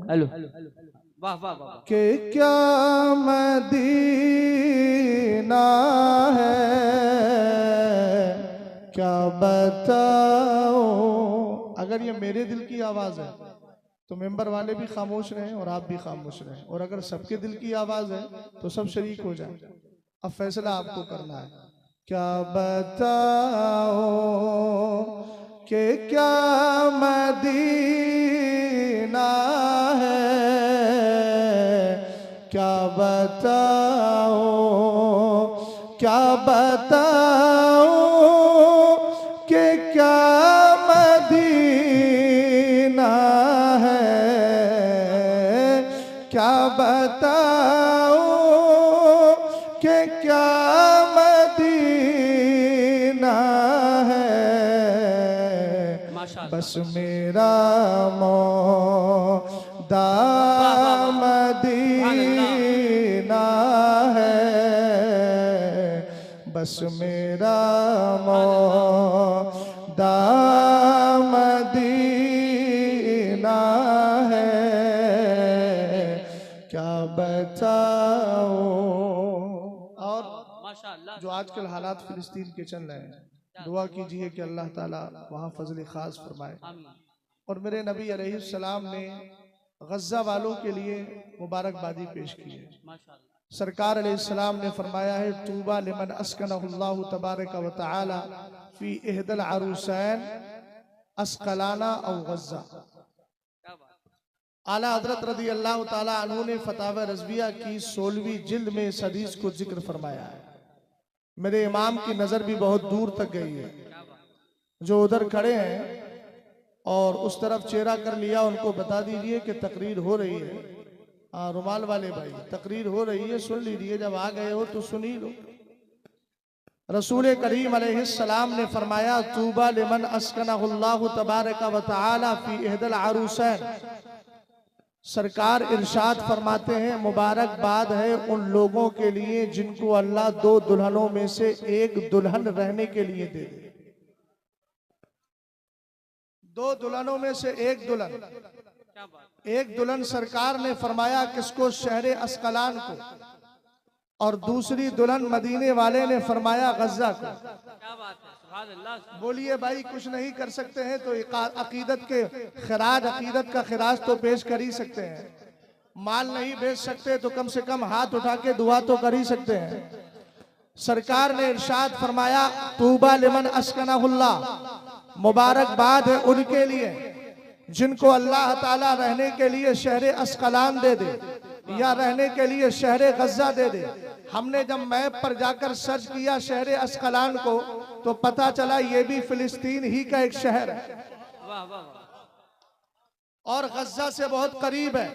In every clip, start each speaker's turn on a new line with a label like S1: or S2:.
S1: Hello वाह वाह वाह
S2: कि क्या मदीना है क्या बताऊं। अगर ये मेरे दिल की आवाज है तो मेंबर वाले भी खामोश रहें और आप भी खामोश रहें, और अगर सबके दिल की आवाज है तो सब शरीक हो जाए। अब फैसला आपको करना है। क्या बताऊं कि क्या मदीना है क्या बताऊं क्या बताऊं कि क्या मदीना है क्या बताऊं कि क्या मदीना है। बस मेरा मौदा मदीना है बस मेरा मौदा मदीना है क्या बताऊं। और जो आजकल हालात फिलिस्तीन के चल रहे हैं, दुआ कीजिए कि अल्लाह ताला वहाँ फजल खास फरमाए। और मेरे नबी अलैहिस्सलाम ने गज़ा वालों के लिए मुबारकबादी पेश की है। सरकार अलैहिस्सलाम ने फरमाया है तूबा लिमन अस्कनहुल्लाहु तबारक व तआला फी इहदल अरूसैन अस्कलाना औ गज़ा। आला हज़रत रज़ी अल्लाह ताला अन्हु ने फतावा रज़विया की 16वीं जिल्द में इस हदीस को जिक्र फरमाया है। मेरे इमाम की नजर भी बहुत दूर तक गई है। जो उधर खड़े हैं और उस तरफ चेहरा कर लिया, उनको बता दीजिए कि तकरीर हो रही है। रुमाल वाले भाई, तकरीर हो रही है, सुन लीजिए। जब आ गए हो तो सुन ही लो। रसूल करीम अलैहिस्सलाम ने फरमाया तूबा लिमन अस्कनहुल्लाहु तबारक व तआला फी इहदल अरूसैन। सरकार इरशाद फरमाते हैं मुबारकबाद है उन लोगों के लिए जिनको अल्लाह 2 दुल्हनों में से एक दुल्हन रहने के लिए दे दे। 2 दुल्हनों में से एक दुल्हन। एक दुल्हन सरकार ने फरमाया किसको? शहरे अस्कलान को। और दूसरी दुल्हन मदीने वाले ने फरमाया गज़ा को। बोलिए भाई, कुछ नहीं कर सकते हैं तो अकीदत के खराज, अकीदत का खराज तो पेश कर ही सकते हैं। माल नहीं भेज सकते तो कम से कम हाथ उठा के दुआ तो कर ही सकते हैं। सरकार ने इरशाद फरमाया तूबा लिमन अस्कनहुल्लाह, मुबारकबाद है उनके लिए जिनको अल्लाह ताला रहने के लिए शहरे अस्कलान दे दे या रहने के लिए शहरे गज़ा दे दे। हमने जब मैप पर जाकर सर्च किया शहरे अस्कलान को तो पता चला ये भी फिलिस्तीन ही का एक शहर है और गज़ा से बहुत करीब है।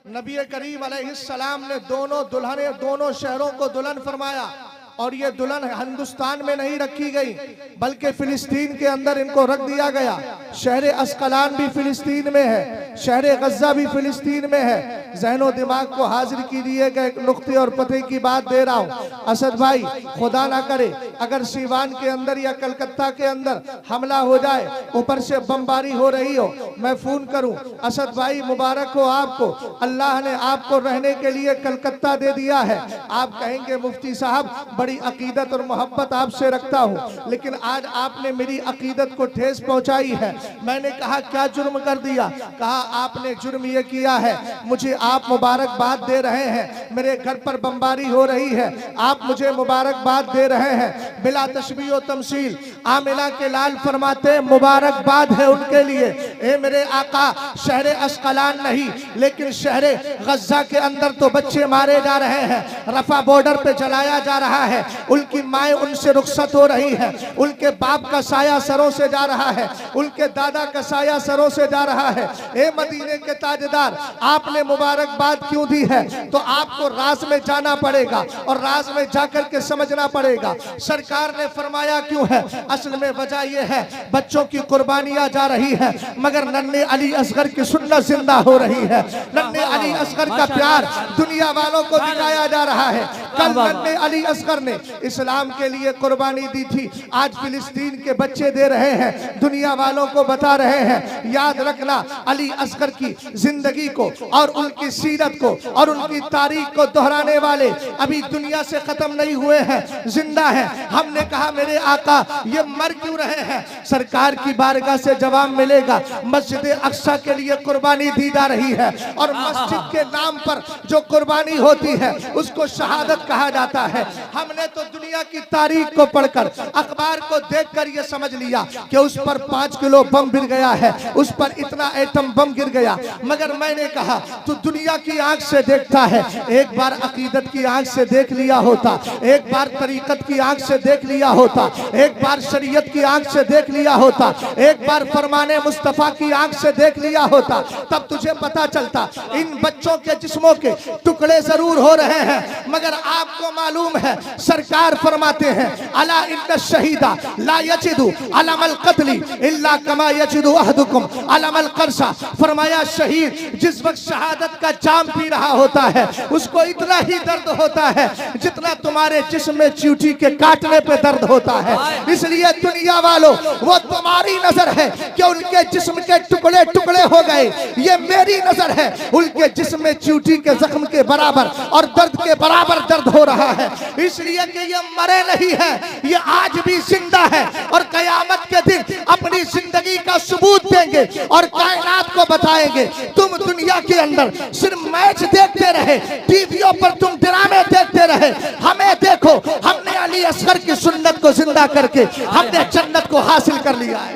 S2: नबी करीम अलैहिस्सलाम ने दोनों दुल्हने दोनों शहरों को दुल्हन फरमाया। और ये दुल्हन हिंदुस्तान में नहीं रखी गई बल्कि फिलिस्तीन के अंदर इनको रख दिया गया। शहर अस्कलान भी फिलिस्तीन में है, शहर गज़ा भी फिलिस्तीन में है। ज़हनो दिमाग को हाजिर कीजिएगा, एक नुक्ते और पते की बात दे रहा हूँ। असद भाई, खुदा ना करे अगर सीवान के अंदर या कलकत्ता के अंदर हमला हो जाए, ऊपर से बमबारी हो रही हो, मैं फोन करूं असद भाई मुबारक हो आपको, अल्लाह ने आपको रहने के लिए कलकत्ता दे दिया है। आप कहेंगे मुफ्ती साहब बड़ी अकीदत और मोहब्बत आपसे रखता हूँ, लेकिन आज आपने मेरी अकीदत को ठेस पहुंचाई है। मैंने कहा क्या जुर्म कर दिया? कहा आपने जुर्म ये किया है, मुझे आप मुबारकबाद दे रहे हैं, मेरे घर पर बमबारी हो रही है, आप मुझे मुबारकबाद दे रहे हैं। बिला तशबीह व तमसील आमिना के लाल फरमाते मुबारकबाद है उनके लिए। ए मेरे आका, शहर अस्कलान नहीं लेकिन शहर गज़ा के अंदर तो बच्चे मारे जा रहे हैं, रफा बॉर्डर पे जलाया जा रहा है, उनकी माएँ उनसे रुखसत हो रही है, उनके बाप का साया सरों से जा रहा है, उनके दादा का साया सरों से जा रहा है। ए मदीने के ताजदार, आपने मुबारकबाद क्यों दी है? तो आपको राज में जाना पड़ेगा और राज में जाकर के समझना पड़ेगा। सरकार ने फरमाया क्यों है? असल में वजह यह है बच्चों की कुर्बानियां जा रही है मगर नन्हे अली असगर की सुन्नत जिंदा हो रही है। नन्हे अली अली असगर का प्यार दुनिया वालों को दिखाया जा रहा है। कल नन्हे अली असगर ने इस्लाम के लिए कुर्बानी दी थी, आज फिलिस्तीन के बच्चे दे रहे हैं, दुनिया वालों को बता रहे हैं। याद रखना, अली असगर की जिंदगी को और उनकी सीरत को और उनकी तारीख को दोहराने वाले अभी दुनिया से खत्म नहीं हुए हैं, जिंदा हैं। हमने कहा मेरे आका ये मर क्यों रहे हैं? सरकार की बारगाह से जवाब मिलेगा। मस्जिद अक्सा के लिए कुर्बानी दी जा रही है और मस्जिद के नाम पर जो कुर्बानी होती है उसको शहादत कहा जाता है। हमने तो दुनिया की तारीख को पढ़कर, अखबार को देखकर ये समझ लिया कि उस पर 5 किलो बम गिर गया है, उस पर इतना एटम बम गिर गया। मगर मैंने कहा तू दुनिया की आंख से देखता है, एक बार अकीदत की आंख से देख लिया होता, एक बार तरीकत की आंख से देख लिया होता, एक बार शरीयत की आंख से देख लिया होता, एक बार फरमाने मुस्तफा की आंख से देख लिया होता, तब तुझे पता चलता इन बच्चों के जिस्मों के टुकड़े जरूर हो रहे हैं। मगर आपको मालूम है, सरकार फरमाते हैं अला इन्ना शहीदा ला यजिदु अलमल कत्ली इल्ला कमा यजिदु अहदुकुम अलमल करसा। फरमाया शहीद जिस वक्त शहादत का जाम पी रहा होता है उसको इतना ही दर्द होता है जितना तुम्हारे जिस्म में चींटी के काटने पे दर्द होता है। इसलिए दुनिया वालों, वो तुम्हारी नजर है कि उनके जिस्म के टुकड़े टुकड़े हो गए, ये मेरी नजर है उनके जिस्म में चींटी के जख्म के बराबर और दर्द के बराबर दर्द हो रहा है। इसलिए कि ये मरे नहीं है, ये आज भी जिंदा है और कयामत के दिन अपनी जिंदगी का सबूत देंगे और कायनात को बताएंगे। तुम दुनिया के अंदर सिर्फ मैच देखते रहे, टीवियों पर तुम ड्रामे देखते रहे, हमें देखो, हमने अली असगर की सुन्नत को जिंदा करके हमने जन्नत को हासिल कर लिया है।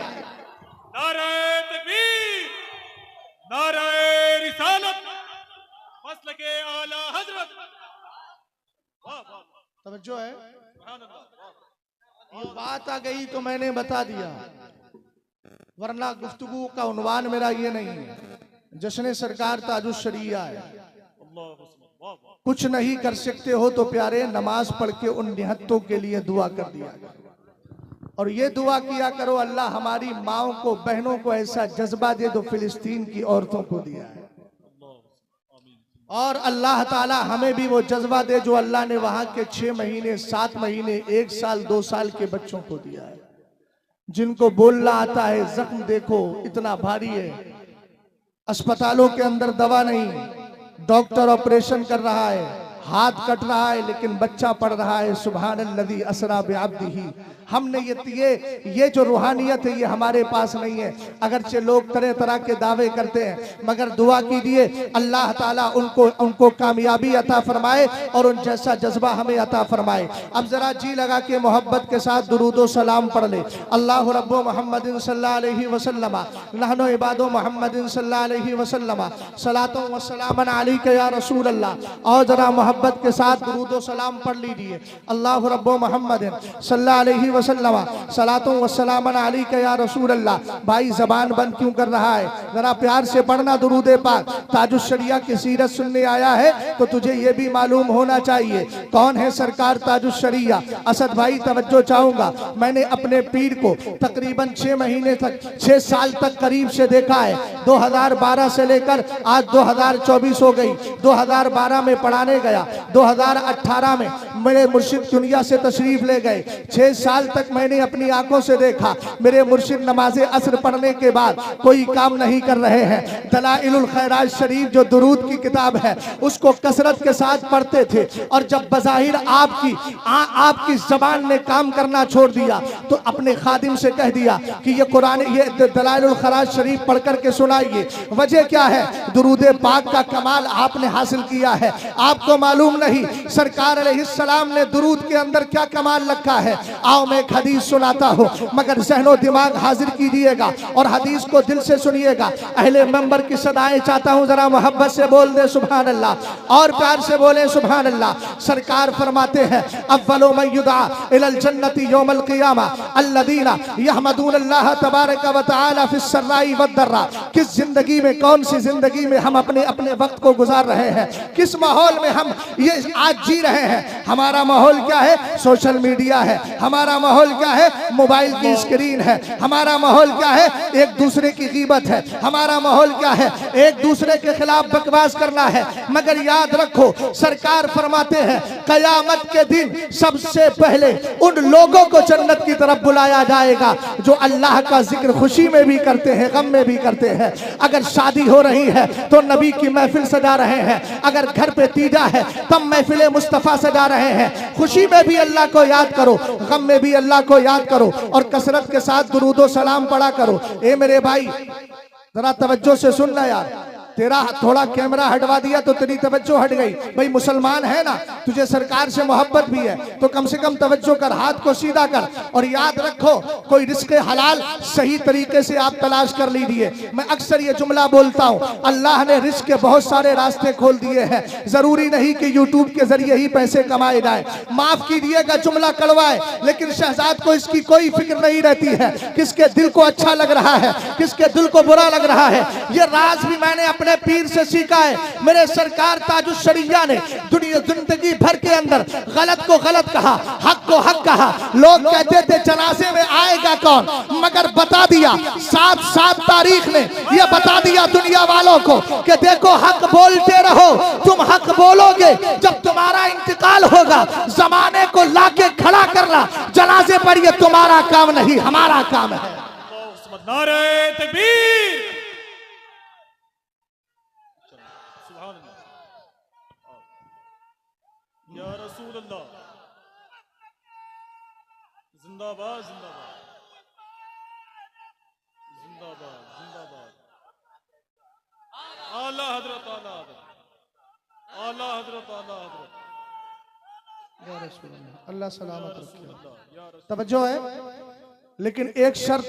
S3: नारे तकबीर, नारे रिसालत, मसलके आला हजरत।
S2: तवज्जो है, ये बात आ गई तो मैंने बता दिया, वरना गुफ्तगू का उन्वान मेरा ये नहीं है। जश्न सरकार ताजुश शरिया है, कुछ नहीं कर सकते हो तो प्यारे नमाज पढ़ के उन निहत्तों के लिए दुआ कर दिया और ये दुआ किया करो अल्लाह हमारी माओ को, बहनों को ऐसा जज्बा दे दो फिलिस्तीन की औरतों को दिया है, और अल्लाह ताला हमें भी वो जज्बा दे जो अल्लाह ने वहां के 6 महीने 7 महीने 1 साल 2 साल के बच्चों को दिया है, जिनको बोलना आता है। जख्म देखो इतना भारी है, अस्पतालों के अंदर दवा नहीं, डॉक्टर ऑपरेशन कर रहा है, हाथ कट रहा है, लेकिन बच्चा पढ़ रहा है सुभानल्लज़ी असरा बिअब्दिही। हमने ये जो रूहानियत है ये हमारे पास नहीं है। अगरचे लोग तरह तरह के दावे करते हैं, मगर दुआ कीजिए अल्लाह ताला उनको कामयाबी अता फरमाए और उन जैसा जज्बा हमें अता फरमाए। अब जरा जी लगा के मोहब्बत के साथ दुरूदो सलाम पढ़ ले। अल्लाह रब्बो मोहम्मदिन सल्लल्लाहु अलैहि वसल्लम नहनु इबादो मोहम्मदिन सल्लल्लाहु अलैहि वसल्लम सलातो व सलामन अलैका या रसूल अल्लाह। और जरा मोहब्बत के साथ दुरूदो सलाम पढ़ लीजिए। अल्लाह रब्बो मोहम्मदिन सल्लल्लाहु अलैहि वसल्लम सलातो व सलामन अलैका या रसूल अल्लाह। भाई जबान बंद क्यों कर रहा है, जरा प्यार से पढ़ना दुरूद पाक। ताजुश शरिया की सीरत सुनने आया है तो तुझे ये भी मालूम होना चाहिए कौन है सरकार ताजुश शरिया। असद भाई तवज्जो चाहूंगा, मैंने अपने पीर को तकरीबन 6 महीने तक 6 साल तक करीब से देखा है। 2012 से लेकर आज 2024 हो गई। 2012 में पढ़ाने गया, 2018 में मेरे मुर्शिद दुनिया से तशरीफ ले गए। 6 साल तक मैंने अपनी आंखों से देखा मेरे मुर्शिद नमाज असर पढ़ने के बाद कोई काम नहीं कर रहे हैं। दलाइलुल खैरात शरीफ जो दुरूद की किताब है उसको कसरत के साथ पढ़ते थे, और जब बज़ाहिर आपकी जबान ने काम करना छोड़ दिया तो अपने खादिम से कह दिया कि ये कुरान, ये दलाइलुल खैरात शरीफ पढ़ करके सुनाइए। वजह क्या है? दुरूद पाक का कमाल आपने हासिल किया है, आपको मालूम नहीं सरकार अलैहिस्सलाम ने दुरूद के अंदर क्या कमाल रखा है। आओ मैं एक हदीस सुनाता हूँ, मगर ज़हनो दिमाग हाजिर कीजिएगा और हदीस को दिल से सुनिएगा। अहले मंबर की सदाएं चाहता हूँ, जरा मोहब्बत से बोल दे सुभान अल्लाह और प्यार से बोले सुभान अल्लाह। सरकार फरमाते हैं अव्वलो मन युदआ इलल जन्नति यौमल क़ियामा अल्लज़ीना यहमदून अल्लाह तबारक व तआला फिस सर्राई वद्दर्रा। किस जिंदगी में, कौन सी जिंदगी में हम अपने अपने वक्त को गुजार रहे हैं, किस माहौल में हम ये आज जी रहे हैं। हमारा माहौल क्या है? सोशल मीडिया है। हमारा माहौल क्या है? मोबाइल की स्क्रीन है। हमारा माहौल क्या है? एक दूसरे की गीबत है। हमारा माहौल क्या है? एक दूसरे के खिलाफ बकवास करना है। मगर याद रखो, सरकार फरमाते हैं कयामत के दिन सबसे पहले उन लोगों को जन्नत की तरफ बुलाया जाएगा जो अल्लाह का जिक्र खुशी में भी करते हैं, गम में भी करते हैं। अगर शादी हो रही है तो नबी की महफिल सजा रहे हैं। अगर घर पे तीजा है तब महफिल मुस्तफ़ा सजा रहे हैं। खुशी में भी अल्लाह को याद करो, गम में भी अल्लाह को याद करो और कसरत के साथ दुरूदो सलाम पढ़ा करो। ए मेरे भाई, जरा तवज्जो से सुनना यार। तेरा थोड़ा कैमरा हटवा दिया तो तेरी तवज्जो हट गई। भाई मुसलमान है ना, तुझे सरकार से मोहब्बत भी है तो कम से कम तवज्जो कर, हाथ को सीधा कर। और याद रखो, कोई रिस्क हलाल सही तरीके से आप तलाश कर लीजिए। मैं अक्सर ये जुमला बोलता हूँ, अल्लाह ने रिस्क के बहुत सारे रास्ते खोल दिए हैं। जरूरी नहीं कि यूट्यूब के जरिए ही पैसे कमाए जाए। माफ कीजिएगा जुमला कड़वा है, लेकिन शहजाद को इसकी कोई फिक्र नहीं रहती है किसके दिल को अच्छा लग रहा है, किसके दिल को बुरा लग रहा है। ये राज भी मैंने अपने पीर से सीखा है। मेरे सरकार ताजुश शरिया ने दुनिया जिंदगी भर के अंदर गलत को गलत कहा, हक को हक कहा। लोग कहते थे जनाजे में आएगा कौन, मगर बता दिया 7 तारीख ने यह बता दिया दुनिया वालों को कि देखो हक बोलते रहो, तुम हक बोलोगे जब तुम्हारा इंतकाल होगा। जमाने को लाके खड़ा करना जनाजे पर यह तुम्हारा काम नहीं, हमारा काम है।
S3: नारे तकबीर, या रसूल अल्लाह, जिंदाबाद जिंदाबाद जिंदाबाद जिंदाबाद। आला हजरत, आला हजरत, आला हजरत, आला हजरत।
S2: अल्लाह सलामत रखे। तवज्जो है। लेकिन एक शर्त,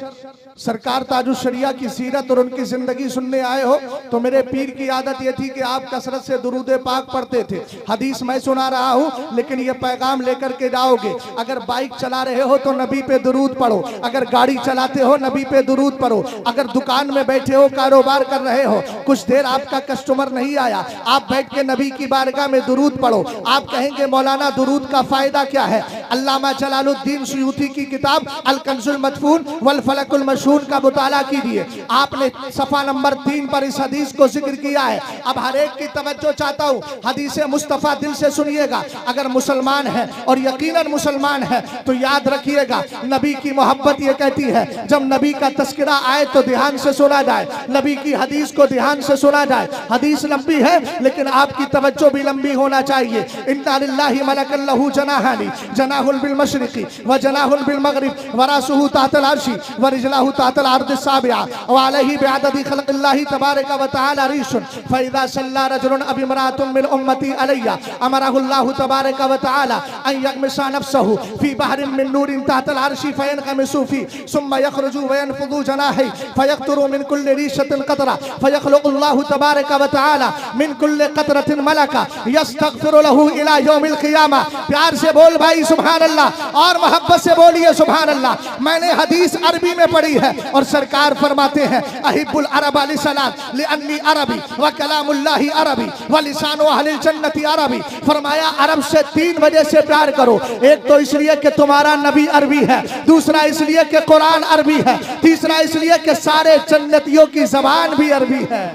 S2: सरकार ताजुश शरिया की सीरत और उनकी जिंदगी सुनने आए हो तो मेरे पीर की आदत यह थी कि आप कसरत से दुरूद पाक पढ़ते थे। हदीस मैं सुना रहा हूं, लेकिन यह पैगाम लेकर के जाओगे। अगर बाइक चला रहे हो तो नबी पे दुरूद पढ़ो, अगर गाड़ी चलाते हो नबी पे दुरूद पढ़ो, अगर दुकान में बैठे हो कारोबार कर रहे हो, कुछ देर आपका कस्टमर नहीं आया, आप बैठ के नबी की बारगाह में दुरूद पढ़ो। आप कहेंगे मौलाना दुरूद का फायदा क्या है? अल्लामा जलालुद्दीन सुयूती की किताब अल कंजुल मदफून वल फलकुल मशहून का मुताला कीजिए। आपने सफा नंबर 3 पर इस हदीस को जिक्र किया है। अब हर एक की तवज्जो चाहता हूँ, हदीस मुस्तफ़ा दिल से सुनिएगा। अगर मुसलमान है और यकीनन मुसलमान है तो याद रखिएगा, नबी की मोहब्बत ये कहती है जब नबी का तस्करा आए तो ध्यान से सुना जाए, नबी की हदीस को ध्यान से सुना जाए। हदीस लंबी है लेकिन आपकी तवज्जो भी लंबी होना चाहिए। इन्ना लिल्लाहि मलकन लहू जनाहानी, जनाहुल बिल मशरिकी व जनाहुल बिल मगरिब व रासुहु तातल अर्शी व रिजलहु तातल अर्द साबिया व अलैहि बिअददी खल्क़िल्लाहि तबारक व तआला रिशुन फइज़ा सल्ला रजुलन अब इमरातुन मिन उम्मती अलैया अमरहुल्लाहु तबारक व तआला अन यगमिसा नफ्सहु फी बहरिन मिन नूरिन तातल अर्शी फयनगमिसु फी सुम्मा यखरुजु व यनफुदु जनाहि फयक़तुरु मिन कुल्लि रिशतिन क़तरा फयख़लुक़ुल्लाहु तबारक व तआला मिन कुल्लि क़तरतिन मलका यस्तग़फिरु लहु इला यौमिल क़ियामा। प्यार से बोल भाई सुभान अल्लाह, और मोहब्बत से बोलिए सुभान अल्लाह। मैंने हदीस अरबी में पढ़ी है और सरकार फरमाते हैं अहिब्बुल अरबा लिसलात लिअन्नी अरबी व कलामुल्लाहि अरबी व लिसानु अहलिल जन्नति अरबी। फरमाया अरब से 3 वजह से प्यार करो। एक तो इसलिए कि तुम्हारा नबी अरबी है, दूसरा इसलिए कि कुरान अरबी है, तीसरा इसलिए कि सारे जन्नतियों की जबान भी अरबी है।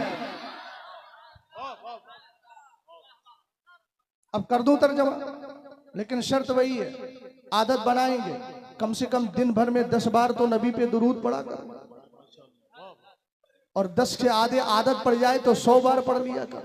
S2: अब कर दूं तर्जुमा, लेकिन शर्त वही है, आदत बनाएंगे कम से कम दिन भर में 10 बार तो नबी पे दुरूद पढ़ा कर, और 10 के आधे आदत पड़ जाए तो 100 बार पढ़ लिया कर।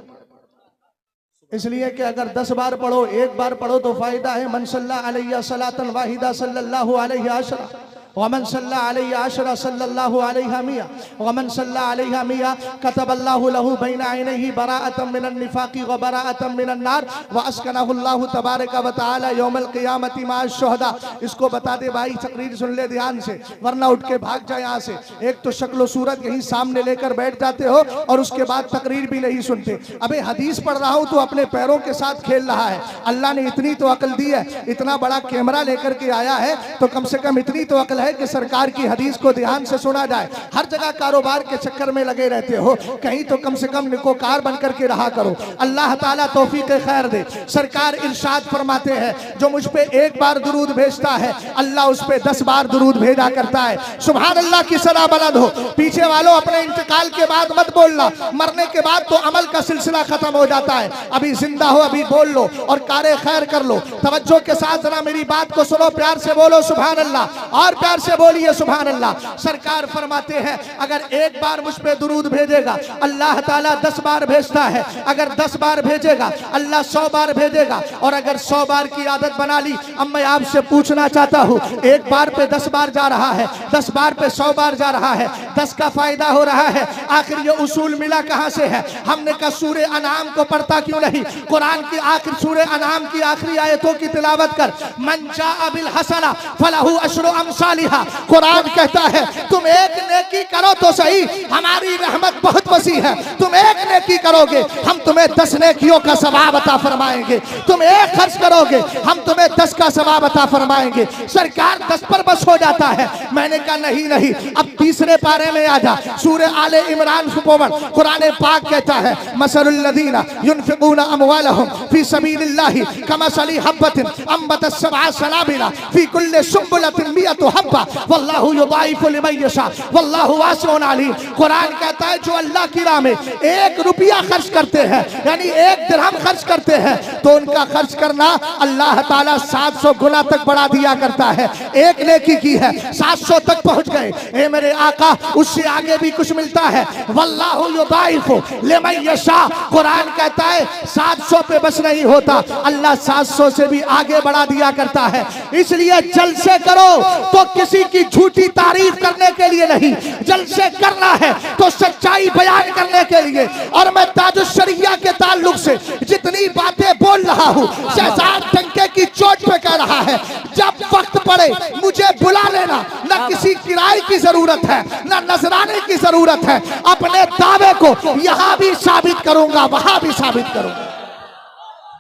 S2: इसलिए कि अगर 10 बार पढ़ो, 1 बार पढ़ो तो फायदा है। मन सल्ला अलैहि सलातन वाहिदा सल्लल्लाहु अलैहि अशरा वमन सल्ला अलैहि अशरा सल्लल्लाहु अलैहि मिया वमन सल्ला अलैहि मिया कतबल्लाहु लहु बैन ऐनैहि बराअतम मिनन निफाक़ि व बराअतम मिनन नार व अस्कनहु अल्लाहु तबारक व तआला यौमल क़ियामति माअश शुहदा। इसको बता दे भाई, तकरीर सुन ले ध्यान से, वरना उठ के भाग जाए यहाँ से। एक तो शक्ल सूरत यही सामने लेकर बैठ जाते हो और उसके बाद तकरीर भी नहीं सुनते। अबे हदीस पढ़ रहा हूँ तो अपने पैरों के साथ खेल रहा है। अल्लाह ने इतनी तो अकल दी है, इतना बड़ा कैमरा लेकर के आया है तो कम से कम इतनी तो अकल है है कि सरकार की हदीस को ध्यान से सुना जाए। हर जगह कारोबार के चक्कर में लगे रहते हो, कहीं तो कम से कम निकोकार बन करके रहा करो। अल्लाह ताला तौफीक खैर दे। सरकार इरशाद फरमाते हैं, जो मुझ पे एक बार दुरूद भेजता है अल्लाह उस पे 10 बार दुरूद भेजा करता है। सुभान अल्लाह की सदा बुलंद हो। पीछे वालों अपने इंतकाल के बाद मत बोलना, मरने के बाद तो अमल का सिलसिला खत्म हो जाता है। अभी जिंदा हो अभी बोल लो और कारे खैर कर लो। तवज्जो के साथ जरा मेरी बात को सुनो, प्यार से बोलो सुभान अल्लाह, और प्यार से बोलिए सुभान अल्लाह। सरकार फरमाते हैं अगर एक बार मुझ पे दुरूद भेजेगा अल्लाह ताला 10 बार भेजता है, अगर 10 बार भेजेगा अल्लाह 100 बार भेजेगा, और अगर 100 बार की आदत बना ली। अब मैं आपसे पूछना चाहता हूँ, एक बार पे 10 बार जा रहा है, 10 बार पे 100 बार जा रहा है, 10 का फायदा हो रहा है, आखिर ये उसूल मिला कहां से है? हमने कहा सूरे अनाम को पढ़ता क्यों नहीं? कुरान की आखिर सूरे अनाम की आखिरी आयतों की तिलावत कर। मन जाअ बिल हसना फलहु अशरु अमसालिहा। कुरान कहता है तुम एक नेकी करो तो सही, हमारी रहमत बहुत वसी है। तुम एक नेकी करोगे हम तुम्हें 10 नेकियों का सवाब अता फरमाएंगे। तुम एक खर्च करोगे हम तुम्हें 10 का सवाब अता फरमाएंगे। सरकार 10 पर बस हो जाता है। मैंने कहा नहीं नहीं, अब तीसरे पारे में आ जा। सूरे आले इमरान सुपोवन कुरान पाक कहता है मसलुल लदीना युनफिकूना अमवालहुम फी सबीलिल्लाहि कमसली हब्बतिन अंबतत सबअ सनाबिला फी कुल्ली सुंबुलतिन मियतु हब्बा वल्लाहु युदाइफु लिमन यशा वल्लाहु वासिउन अलीम। कुरान कहता है जो अल्लाह की राह में 1 रुपया खर्च करते हैं, यानी 1 दिरहम खर्च करते हैं, तो उनका खर्च करना अल्लाह ताला 700 गुना तक बढ़ा दिया करता है। एक नेकी की है 700 तक पहुंच गए। ए मेरे आका, उससे आगे भी कुछ मिलता है। वल्लाहु युदाइफु लिमन यशा। कुरान कहता है 700 पे बस नहीं होता, अल्लाह 700 से भी आगे बढ़ा दिया करता है। इसलिए जलसे करो तो किसी की झूठी तारीफ करने के लिए नहीं, जलसे करना है तो सच्चाई बयान करने के लिए। और मैं ताजुश शरिया के ताल्लुक से जितनी बातें बोल रहा हूँ शहजाद टंके की चोट पे कह रहा है, जब वक्त पड़े मुझे बुला लेना। न किसी किराए की जरूरत है न नजराने की जरूरत है। अपने दावे को यहाँ भी साबित करूंगा वहां भी साबित करूंगा।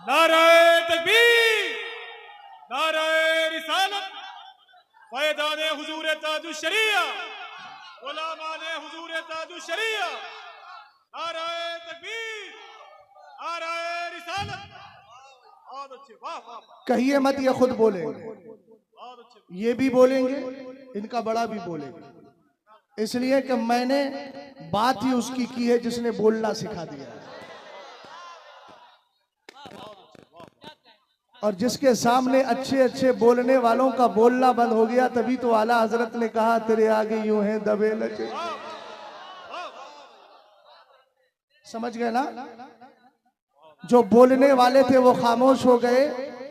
S3: नारे तकबीर, नारे रिसालत, फैज़ाने हुजूर ताजुश शरिया, गुलामाने हुजूर ताजुश शरिया। नारे तकबीर, नारे रिसालत। बहुत अच्छे, वाह वाह।
S2: कहिए मत ये खुद बोलेंगे,
S3: बहुत अच्छे।
S2: ये भी बोलेंगे, इनका बड़ा भी बोलेंगे, इसलिए कि मैंने बात ही उसकी की है जिसने बोलना सिखा दिया। और जिसके सामने अच्छे अच्छे बोलने वालों का बोलना बंद हो गया, तभी तो आला हजरत ने कहा तेरे आगे यूं है दबे लगे। समझ गए ना? जो बोलने वाले थे वो खामोश हो गए,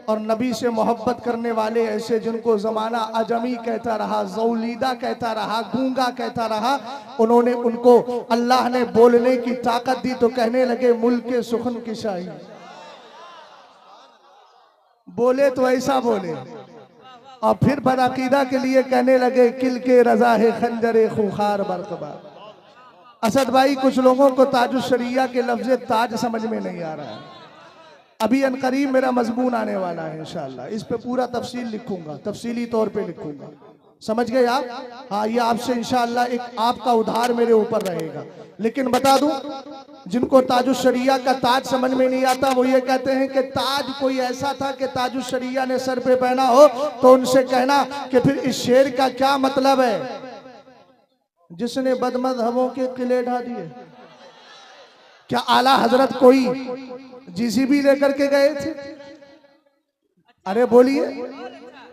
S2: और नबी से मोहब्बत करने वाले ऐसे जिनको जमाना अजमी कहता रहा, ज़ौलीदा कहता रहा, गूंगा कहता रहा, उन्होंने उनको अल्लाह ने बोलने की ताकत दी तो कहने लगे मुल्क सुखन की शाही। बोले तो ऐसा बोले, और फिर बदअकीदा के लिए कहने लगे किल के रजा है खंजरे खुखार बरकबा। असद भाई, कुछ लोगों को ताजुश शरिया के लफ्ज़ ताज समझ में नहीं आ रहा है। अभी अनकरीब मेरा मजमून आने वाला है इंशाअल्लाह, इस पे पूरा तफसील लिखूंगा, तफसीली तौर पे लिखूंगा। समझ गए आप? हाँ, ये आपसे इंशाअल्लाह एक आपका उधार मेरे ऊपर रहेगा। लेकिन बता दूं, जिनको ताजुश शरिया का ताज समझ में नहीं आता वो ये कहते हैं कि ताज कोई ऐसा था कि ताजुश शरिया ने सर पे पहना हो, तो उनसे कहना कि फिर इस शेर का क्या मतलब है जिसने बदमज़हबों के किले ढा दिए। क्या आला हजरत कोई जीसीबी लेकर के गए थे? अरे बोलिए,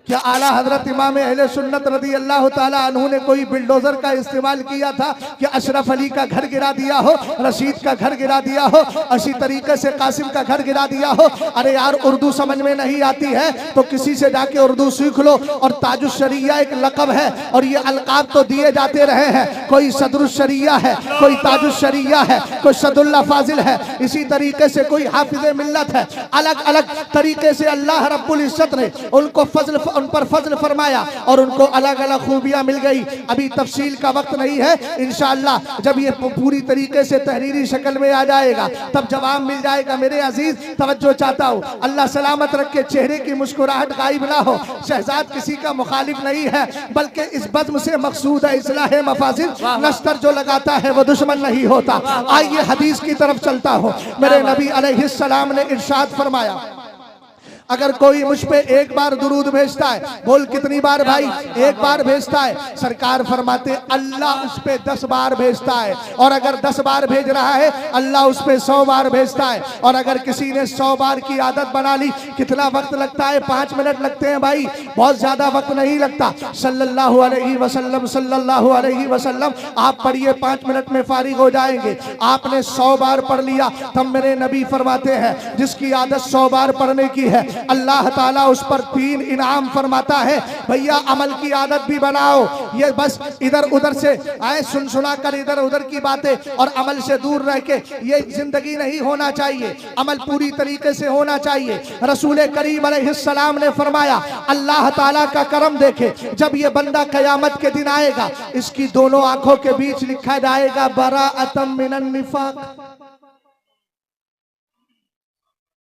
S2: क्या आला हजरत इमाम अहले सुन्नत रदी अल्लाह ताला अन्हु ने कोई बिल्डोजर का इस्तेमाल किया था कि अशरफ अली का घर गिरा दिया हो, रशीद का घर गिरा दिया हो, इसी तरीके से कासिम का घर गिरा दिया हो? अरे यार, उर्दू समझ में नहीं आती है तो किसी से जाके उर्दू सीख लो। और ताजुश शरिया एक लक़ब है, और ये अलकाब तो दिए जाते रहे हैं। कोई सदरुश शरिया है, कोई ताजुश शरिया है, कोई सदुल्ला फाजिल है, इसी तरीके से कोई हाफिज़े मिल्लत है। अलग अलग तरीके से अल्लाह रब्बुल इज्जत ने उनको फजल उन पर फजल फरमाया और उनको अलग अलग खूबियां मिल गई। अभी तफसील का वक्त नहीं है, इंशाअल्लाह जब ये पूरी तरीके से तहरीरी शक्ल में आ जाएगा तब जवाब मिल जाएगा। मेरे अजीज तवज्जो चाहता हूँ, अल्लाह सलामत रखे, चेहरे की मुस्कुराहट गायब ना हो। शहजाद किसी का मुखालिफ नहीं है, बल्कि इस बज़्म से मकसूद है इस्लाह मफासिद। नस्तर जो लगाता है वो दुश्मन नहीं होता। आइए हदीस की तरफ चलता हूँ। मेरे नबी अलैहिस्सलाम ने इरशाद फरमाया, अगर कोई मुझ पे एक बार दुरूद भेजता है, बोल कितनी बार भाई? एक बार भेजता है। सरकार फरमाते अल्लाह उस पे 10 बार भेजता है, और अगर 10 बार भेज रहा है अल्लाह उस पे 100 बार भेजता है। और अगर किसी ने 100 बार की आदत बना ली, कितना वक्त लगता है? 5 मिनट लगते हैं भाई, बहुत ज्यादा वक्त नहीं लगता। सल्लल्लाहु अलैहि वसल्लम, सल्लल्लाहु अलैहि वसल्लम, आप पढ़िए 5 मिनट में फारिग हो जाएंगे। आपने 100 बार पढ़ लिया, तब मेरे नबी फरमाते हैं जिसकी आदत 100 बार पढ़ने की है, अल्लाह ताला उस पर 3 इनाम फरमाता है। भैया अमल की आदत भी बनाओ, ये बस इधर उधर से आए सुन सुना कर इधर उधर की बातें और अमल से दूर रह के ये जिंदगी नहीं होना चाहिए। अमल पूरी तरीके से होना चाहिए। रसूल करीम अलैहिस्सलाम ने फरमाया, अल्लाह ताला का करम देखे, जब ये बंदा कयामत के दिन आएगा, इसकी दोनों आंखों के बीच लिखा जाएगा बराअतम मिनन निफाक।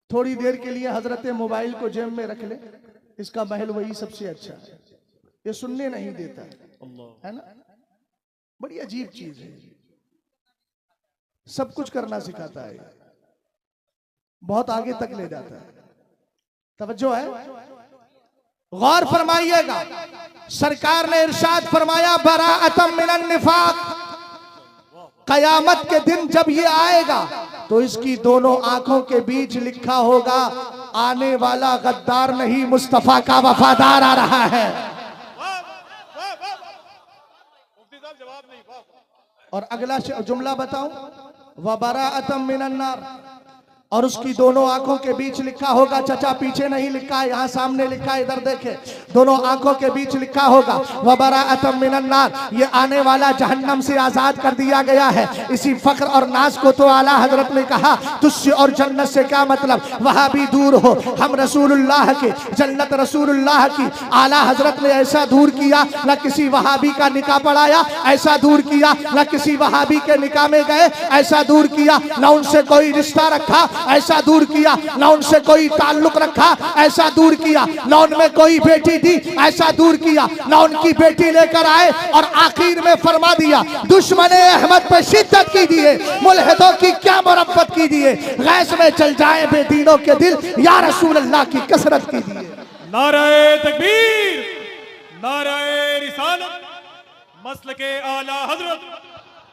S2: थोड़ी देर के लिए हजरत मोबाइल को जेब में रख ले, इसका महल वही सबसे अच्छा है। ये सुनने नहीं देता है ना, बड़ी अजीब चीज है। सब कुछ करना सिखाता है, बहुत आगे तक ले जाता है। तवज्जो है, गौर फरमाइएगा। सरकार ने इरशाद फरमाया बराअतम मिनन निफाक, कयामत के दिन जब ये आएगा तो इसकी दोनों आंखों के बीच लिखा होगा, आने वाला गद्दार नहीं, मुस्तफा का वफादार आ रहा है। और अगला जुमला बताऊं, वबराअतम मिनन नार, और उसकी दोनों आंखों के बीच लिखा होगा, चचा पीछे नहीं लिखा है, यहाँ सामने लिखा है, इधर देखे, दोनों आंखों के बीच लिखा होगा वबराअतम मिनन नार, ये आने वाला जहन्नम से आजाद कर दिया गया है। इसी फख्र और नाज को तो आला हजरत ने कहा, तुझसे और जन्नत से क्या मतलब, वहां भी दूर हो, हम रसूलुल्लाह के, जन्नत रसूलुल्लाह की। आला हजरत ने ऐसा दूर किया, न किसी वहाबी का निकाह पढ़ाया, ऐसा दूर किया, न किसी वहाबी के निकाह में गए, ऐसा दूर किया, न उनसे कोई रिश्ता रखा, ऐसा दूर किया, न उनसे कोई ताल्लुक रखा, ऐसा दूर किया, न उनमें कोई बेटी थी, ऐसा दूर किया, न उनकी बेटी लेकर आए, और आखिर में फरमा दिया, दुश्मने अहमद पे शिद्दत की दिए, मुल्हिदों की क्या मुरब्बत की दिए, गैस में चल जाए बेदीनों के दिल, या रसूल अल्लाह की कसरत की दिए।
S3: नारे तकबीर, नारे रिसालत, मसलके आला हजरत,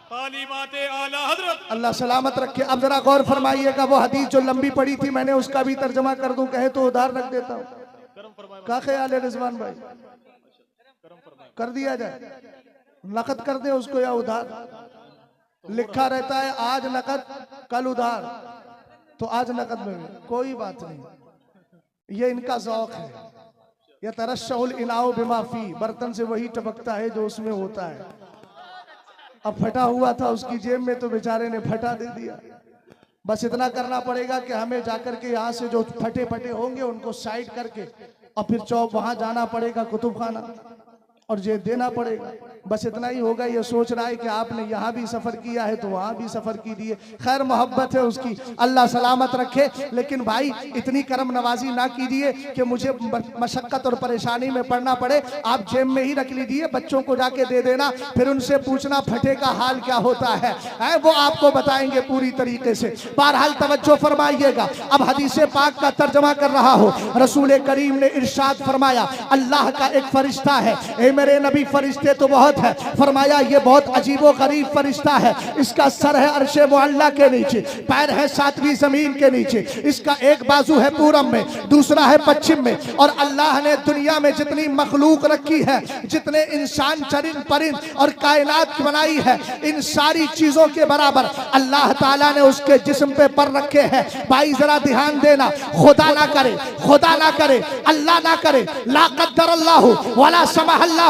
S3: तालीमाते आला हजरत,
S2: अल्लाह सलामत रखे। अब जरा गौर फरमाइएगा, वो हदीस जो लंबी पड़ी थी मैंने उसका भी तर्जमा कर दूं, कहे तो उधार रख देता हूँ। क्या ख्याल है रिजवान भाई, कर दिया जाए? नकद कर दे उसको या उधार? लिखा रहता है आज नकद कल उधार, तो आज नकद में कोई बात नहीं, ये इनका ज़ौक़ है। यह तरश्शउल इनाउ बिमा फी, बर्तन से वही टपकता है जो उसमें होता है। अब फटा हुआ था उसकी जेब में तो बेचारे ने फटा दे दिया। बस इतना करना पड़ेगा कि हमें जाकर के यहाँ से जो फटे फटे होंगे उनको साइड करके और फिर चौक वहां जाना पड़ेगा कुतुब खाना, और ये देना पड़ेगा। बस इतना ही होगा। ये सोच रहा है कि आपने यहाँ भी सफ़र किया है तो वहाँ भी सफ़र कीजिए। खैर मोहब्बत है उसकी, अल्लाह सलामत रखे। लेकिन भाई इतनी करम नवाजी ना कीजिए कि मुझे मशक्क़त और परेशानी में पड़ना पड़े। आप जेब में ही रख लीजिए, बच्चों को जाके दे देना, फिर उनसे पूछना फटे का हाल क्या होता है वो आपको बताएंगे पूरी तरीके से। बहरहाल तवज्जो फरमाइएगा। अब हदीस पाक का तर्जमा कर रहा हो। रसूल करीम ने इरशाद फरमाया, अल्लाह का एक फरिश्ता है। ए मेरे नबी, फरिश्ते तो बहुत है, फरमाया ये बहुत अजीबो गरीब फरिश्ता है। इसका सर है अर्शे मुअल्ला के नीचे, पैर है सातवीं जमीन के नीचे, इसका एक बाजू है पूरब में, दूसरा है पश्चिम में। और अल्लाह ने दुनिया में जितनी मखलूक रखी है, जितने इंसान चरिंद परिंद और कायनात बनाई है, इन सारी चीजों के बराबर अल्लाह ताला ने उसके जिस्म पे पर रखे हैं। भाई जरा ध्यान देना, खुदा ना करे, खुदा ना करे, अल्लाह ना करे, ला कद्दर अल्लाह वला समाह अल्लाह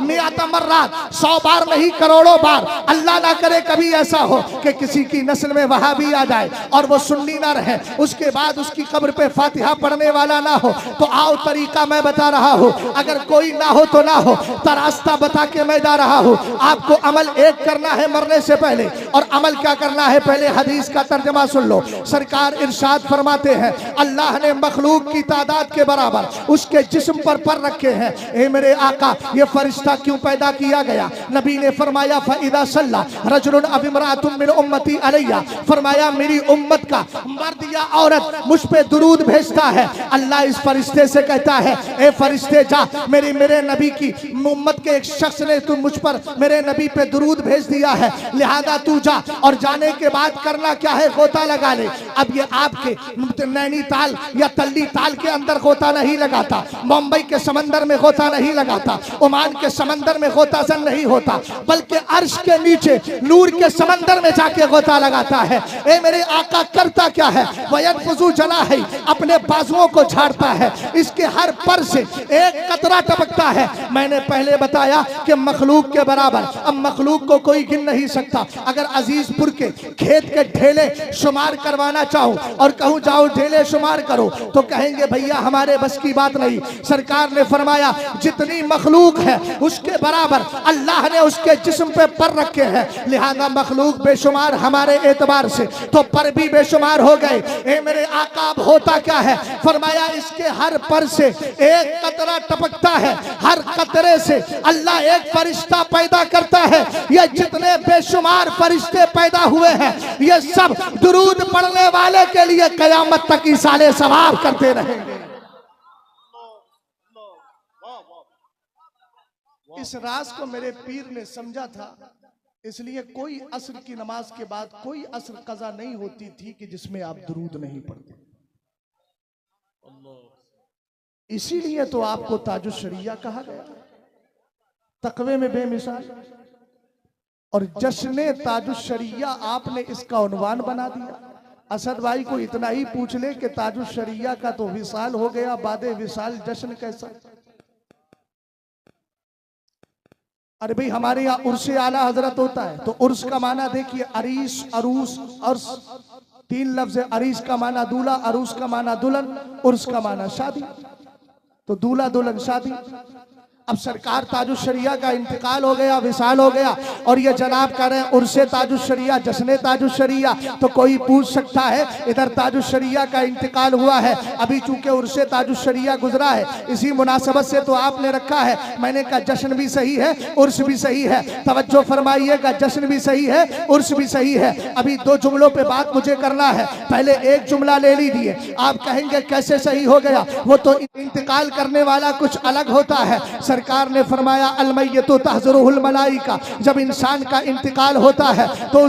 S2: मियात मर्रात, 100 बार नहीं करोड़ों बार। अल्लाह ना करे कभी ऐसा हो कि किसी की नस्ल में वहाबी आ जाए और वो सुन्नी ना रहे, उसके बाद उसकी कब्र पे फातिहा पढ़ने वाला ना हो। तो आओ तरीका मैं बता रहा हूँ, अगर कोई ना हो तो ना हो, तो रास्ता बता के मैं जा रहा हूँ। आपको अमल एक करना है मरने से पहले, और अमल क्या करना है पहले हदीस का तर्जमा सुन लो। सरकार इरशाद फरमाते हैं अल्लाह ने मखलूक की तादाद के बराबर उसके जिस्म पर रखे हैं। ए मेरे आका, ये फरिश्ता क्यों पैदा किया गया? नबी ने फरमाया फइदा सल्ला रजुलन अव इमराअतुन मिन उम्मती अलैया, फरमाया मेरी उम्मत का मर्द या औरत मुझ पे दुरूद भेजता है। अल्लाह इस फरिश्ते से कहता है ए फरिश्ते जा, मेरे नबी की उम्मत के एक शख्स ने तुम मुझ पर मेरे नबी पे दुरूद भेज दिया है, लिहाजा तू जा, और जाने के बाद करना क्या है? गोता लगा ले। अब ये आपके नैनीताल या तल्ली ताल के अंदर गोता नहीं लगाता, मुंबई के समंदर में गोता नहीं लगाता, ओमान के समंदर में गोता जन नहीं होता, बल्कि अर्श के नीचे नूर के समंदर में जाके गोता लगाता है। ए मेरे आका करता क्या है? वयनफुजु जना है, अपने बाजुओं को झाड़ता है, इसके हर पर से एक कतरा टपकता है। मैंने पहले बताया कि मखलूक के बराबर, अब मखलूक को कोई गिन नहीं सकता। अगर अजीजपुर के खेत के ढेले शुमार करवाना चाहूं और कहूं जाओ ढेले शुमार करो, तो कहेंगे भैया हमारे बस की बात नहीं। सरकार ने फरमाया जितनी मखलूक है उसके बराबर अल्लाह ने उसके जिस्म पे पर रखे हैं, लिहाजा मखलूक बेशुमार हमारे एतबार से, तो पर भी बेशुमार हो गए। ए मेरे आका, अब होता क्या है? फरमाया इसके हर पर से एक कतरा टपकता है, हर कतरे से अल्लाह एक फरिश्ता पैदा करता है। ये जितने बेशुमार फरिश्ते पैदा हुए हैं, ये सब दुरूद पढ़ने वाले के लिए कयामत तक इसाले सवाब करते रहेंगे। इस राज को मेरे पीर ने समझा था, इसलिए कोई असर की नमाज के बाद कोई असर कज़ा नहीं होती थी कि जिसमें आप दुरूद नहीं पढ़ते। इसीलिए तो आपको ताजुश शरिया कहा गया, तकवे में बेमिसाल, और जश्ने ताजुश शरिया आपने इसका उन्वान बना दिया। असद भाई को इतना ही पूछ ले कि ताजुश शरिया का तो विसाल हो गया, बादे विसाल जश्न कैसा? अरे भाई हमारे यहाँ उर्से आला हजरत होता है, तो उर्स का माना देखिए, अरीस, अरूस, अर्स, 3 लफ्ज है। अरीस का माना दूल्हा, अरूस का माना दुल्हन, उर्स का माना शादी। तो दूल्हा दुल्हन शादी। अब सरकार ताजुश शरिया का इंतकाल हो गया, विसाल हो गया, और ये जनाब कह रहे हैं उर्से ताजुश शरिया, जश्ने ताजुश शरिया। तो कोई पूछ सकता है इधर ताजुश शरिया का इंतकाल हुआ है, अभी चूंकि उर्से ताजुश शरिया गुजरा है, इसी मुनासबत से तो आपने रखा है। मैंने कहा जश्न भी सही है, उर्स भी सही है। तवज्जो फरमाइएगा, जश्न भी सही है, उर्स भी सही है। अभी 2 जुमलों पे बात मुझे करना है, पहले एक जुमला ले लीजिए। आप कहेंगे कैसे सही हो गया? वो तो इंतकाल करने वाला कुछ अलग होता है। सरकार ने फरमाया अलमय्यतु तहज़ुरुहुल मलाइका, जब इंसान का इंतकाल होता है तो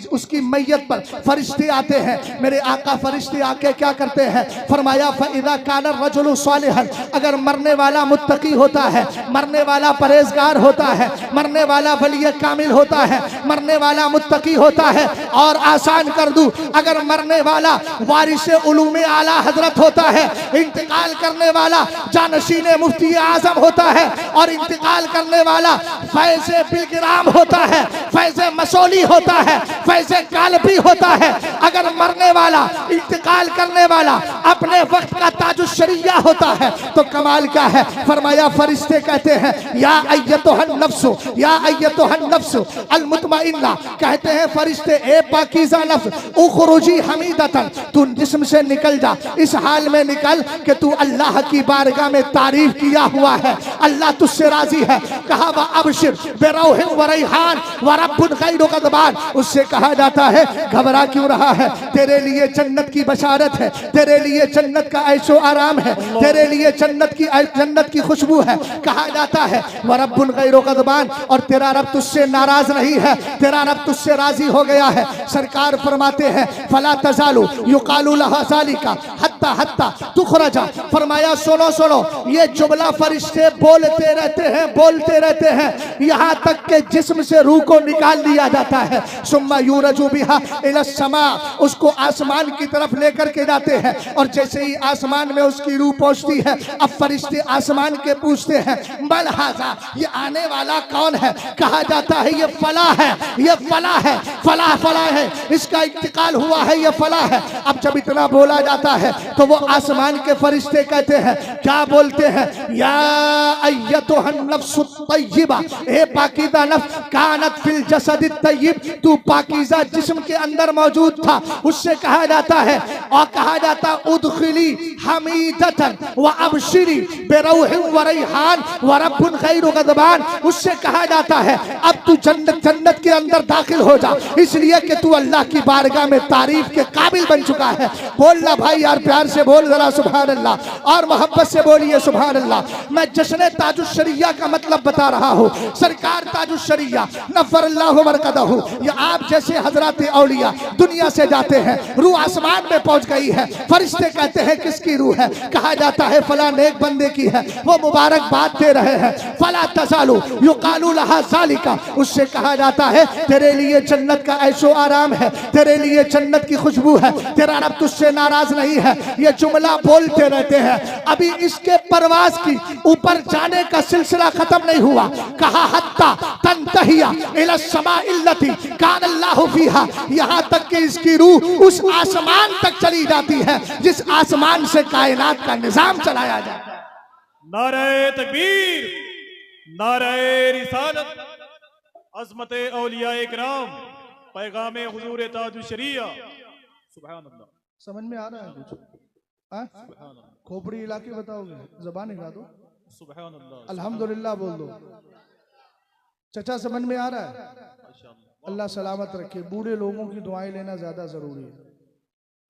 S2: उसकी मैयत पर फरिश्ते आते हैं। मेरे आका फरिश्ते आके क्या करते हैं? फरमाया फइज़ा काना रजुलु सालिहन, अगर मरने वाला मुत्तकी होता है, मरने वाला परहेजगार होता है, मरने वाला वली कामिल होता है, मरने वाला मुत्तकी होता है, और आसान कर दूं, अगर मरने वाला वारिस उलूम आला हजरत होता है, इंतकाल करने वाला जानशीन मुफ्ती आजम होता है, और इंतकाल करने वाला फैज़े बिलगिराम होता है, फैज़े मसौली होता है, फैज़े कालबी होता है। अगर मरने वाला, इंतकाल करने वाला अपने वक्त का ताजुश शरिया होता है तो कमाल क्या है? फरमाया फरिश्ते कहते हैं या अय्यतुहन नफ्सु, या अय्यतुहन नफ्सु अल मुतमइन्ना, कहते हैं फरिश्ते ए पाकीज़ा नफ्स उखरुजी हमीदतन, तू जिस्म से निकल जा, इस हाल में निकल कि तू अल्लाह की बारगाह में तारीफ किया हुआ है, अल्लाह तुझसे राजी है। कहा व अबशिर बिरौहिन व रैहान व रब्बुन गैरु गज़बान, उससे कहा जाता है घबरा क्यों रहा है, तेरे लिए जन्नत की बशारत है, तेरे लिए जन्नत का ऐशो आराम है, तेरे लिए जन्नत की खुशबू है। कहा जाता है व रब्बुन गैरु गज़बान, और तेरा रब तुझसे नाराज नहीं है, तेरा रब तुझसे राजी हो गया है। सरकार फरमाते हैं फला तजालु युकालु लहा ज़ालिका हत्ता अनता हत्ता तुखरजा। फरमाया सुनो सुनो, ये जुमला फरिश्ते बोलते रहते हैं यहाँ तक के जिस्म से रूह को निकाल लिया जाता है। सुम्मा यूरजु बिहा इला समा, उसको आसमान की तरफ लेकर के जाते हैं और जैसे ही आसमान में उसकी रूह पहुंचती है, अब फरिश्ते आसमान के पूछते हैं बल हाजा, ये आने वाला कौन है? कहा जाता है ये फला है, ये फला है, फला फला है, इसका इंतकाल हुआ है, ये फला है। अब जब इतना बोला जाता है तो वो आसमान के फरिश्ते कहते हैं, क्या बोलते हैं? या अय्यतुहन नफ्सुत तय्यिबा, ए पाकीज़ा नफ्स, कानत फिल जसदित तय्यिब, तू पाकीज़ा जिस्म के अंदर मौजूद था। उससे कहा जाता है और कहा जाता उदखिली हमीदतन व अबशिरी बिरौहिन व रैहान व रब्बुन गैरु गज़बान। उससे कहा जाता है अब तू जन्नत के अंदर दाखिल हो जा, इसलिए कि तू अल्लाह की बारगाह में तारीफ के काबिल बन चुका है। बोलना भाई यार, प्यार से बोल जरा सुभान अल्लाह, और मोहब्बत से बोलिए सुभान अल्लाह। मैं जश्न ताजुश शरिया का मतलब बता रहा हूँ। सरकार ताजुश शरिया नफ़रल्लाहु मरकदहु, ये आप जैसे हजरत औलिया दुनिया से जाते हैं, रूह आसमान में पहुंच गई है, फरिश्ते कहते हैं किसकी रूह है? कहा जाता है फला नेक बंदे की है, वो मुबारकबाद दे रहे हैं। फला तज़ालु युक़ालु लहा ज़ालिका, उससे कहा जाता है तेरे लिए जन्नत का ऐशो आराम है, तेरे लिए जन्नत की खुशबू है, तेरा रब तुझसे नाराज नहीं है। ये जुमला बोलते रहते हैं। अभी इसके परवाज की ऊपर जाने का सिलसिला खत्म नहीं हुआ। कहा हत्ता तंतहिया इला समाइल्लती कान अल्लाहु फीहा, यहाँ तक कि इसकी रूह उस आसमान तक चली जाती है जिस आसमान से कायनात का निजाम चलाया जाता है।
S3: नारे तकबीर, नारे रिसालत, अज़मत औलिया इकराम, पैगाम हुजूर ताजुश शरिया। सुभान अल्लाह।
S2: समझ में आ रहा है कुछ? खोपड़ी इलाके बताओगे, जबान हिला दो,
S3: सुभान अल्लाह,
S2: अल्हम्दुलिल्लाह बोल दो। चचा समझ में आ रहा है? अल्लाह सलामत रखे। बूढ़े लोगों की दुआएं लेना ज्यादा जरूरी है।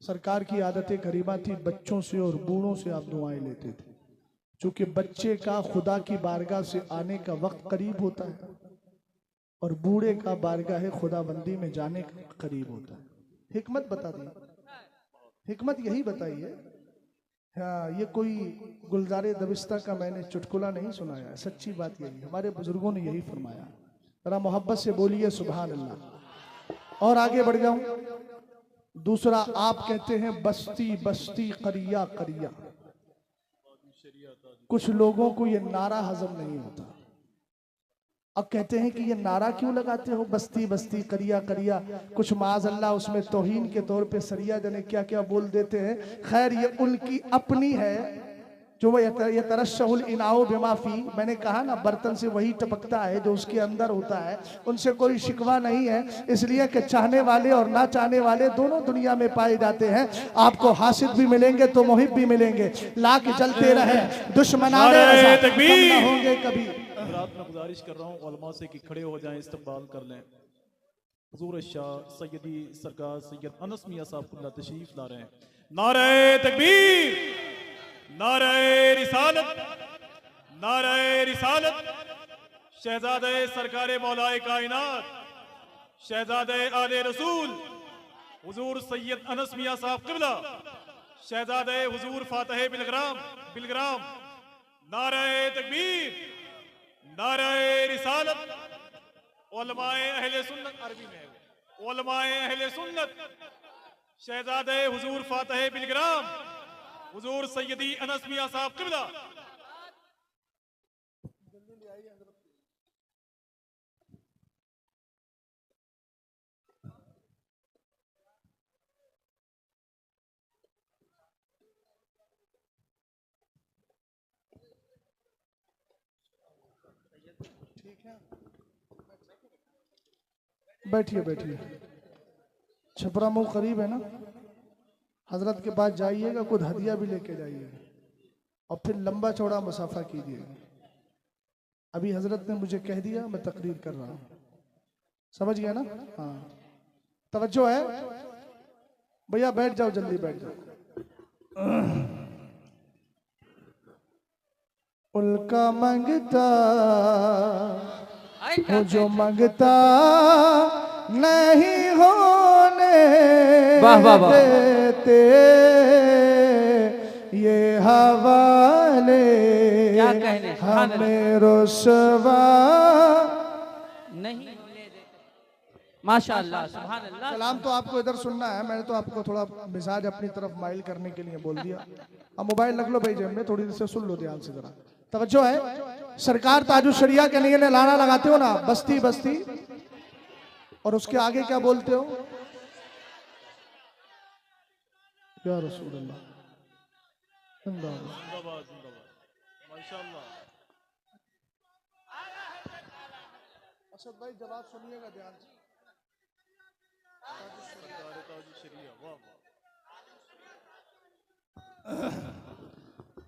S2: सरकार की आदतें करीबा थी, बच्चों से और बूढ़ों से आप दुआएं लेते थे, चूंकि बच्चे का खुदा की बारगाह से आने का वक्त करीब होता है और बूढ़े का बारगाह खुदाबंदी में जाने का करीब होता है। हिकमत बता दी, हिकमत यही बताई है। हाँ, ये कोई गुलजारे दबिस्ता का मैंने चुटकुला नहीं सुनाया, सच्ची बात यही, हमारे बुजुर्गों ने यही फरमाया। जरा मोहब्बत से बोलिए सुभान अल्लाह। और आगे बढ़ जाऊं। दूसरा, आप कहते हैं बस्ती बस्ती करिया करिया। कुछ लोगों को ये नारा हजम नहीं होता। अब कहते हैं कि ये नारा क्यों लगाते हो बस्ती बस्ती करिया करिया? कुछ माज़ अल्लाह उसमें तौहीन के तौर पे सरिया जने क्या क्या बोल देते हैं। खैर, ये उनकी अपनी है जो वो ये तरशहुल इनाओ बेमाफी, मैंने कहा ना बर्तन से वही टपकता है जो उसके अंदर होता है। उनसे कोई शिकवा नहीं है, इसलिए कि चाहने वाले और ना चाहने वाले दोनों दुनिया में पाए जाते हैं। आपको हासिद भी मिलेंगे तो मुहिब भी मिलेंगे, लाख जलते रहे दुश्मनाने होंगे कभी।
S3: रात में गुजारिश कर रहा हूँ उलमा से कि खड़े हो जाएं, इस्तकबाल कर लें। हुजूर शाह सैयदी सरकार सैयद अनस मियां साहब तशरीफ ला रहे हैं। नारे तकबीर, नारे रिसालत, नारे रिसालत। शहजादे सरकारे मौलाए कायनात, शहजादे आले रसूल हुजूर सैयद अनस मियां साहब क़िबला, शहजादे हुजूर फातह बिलग्राम। नारे तकबीर, नारे रिसालत। उलमाए अहले सुन्नत, अरबी में है, उलमाए अहले सुन्नत, शहजादे हुजूर फातह बिलग्राम हुजूर सैयदी अनस मियां साहब क़िबला।
S2: बैठिए बैठिए। छपरा मुँह करीब है ना, हजरत के पास जाइएगा, खुद हदिया भी लेके जाइएगा और फिर लंबा चौड़ा मुसाफा कीजिएगा। अभी हजरत ने मुझे कह दिया, मैं तकरीर कर रहा हूँ, समझ गया ना? हाँ, तवज्जो है भैया, बैठ जाओ, जल्दी बैठ जाओ। उल्का मांगता हो जो मांगता नहीं होने
S1: वाह वाह वाह।
S2: देते, हमें रुसवा
S1: नहीं होने देते। माशाअल्लाह, सुभान अल्लाह।
S2: कलाम तो आपको इधर सुनना है, मैंने तो आपको थोड़ा मिजाज अपनी तरफ माइल करने के लिए बोल दिया। अब मोबाइल रख लो भाई जेब में, थोड़ी देर से सुन लो ध्यान से जरा। तवज्जो है, सरकार ताजुल शरिया के लिए लाना लगाते हो ना, बस्ती बस्ती, और उसके आगे क्या बोलते हो? या रसूल अल्लाह, जिंदाबाद। असद भाई जवाब सुनिएगा ध्यान से।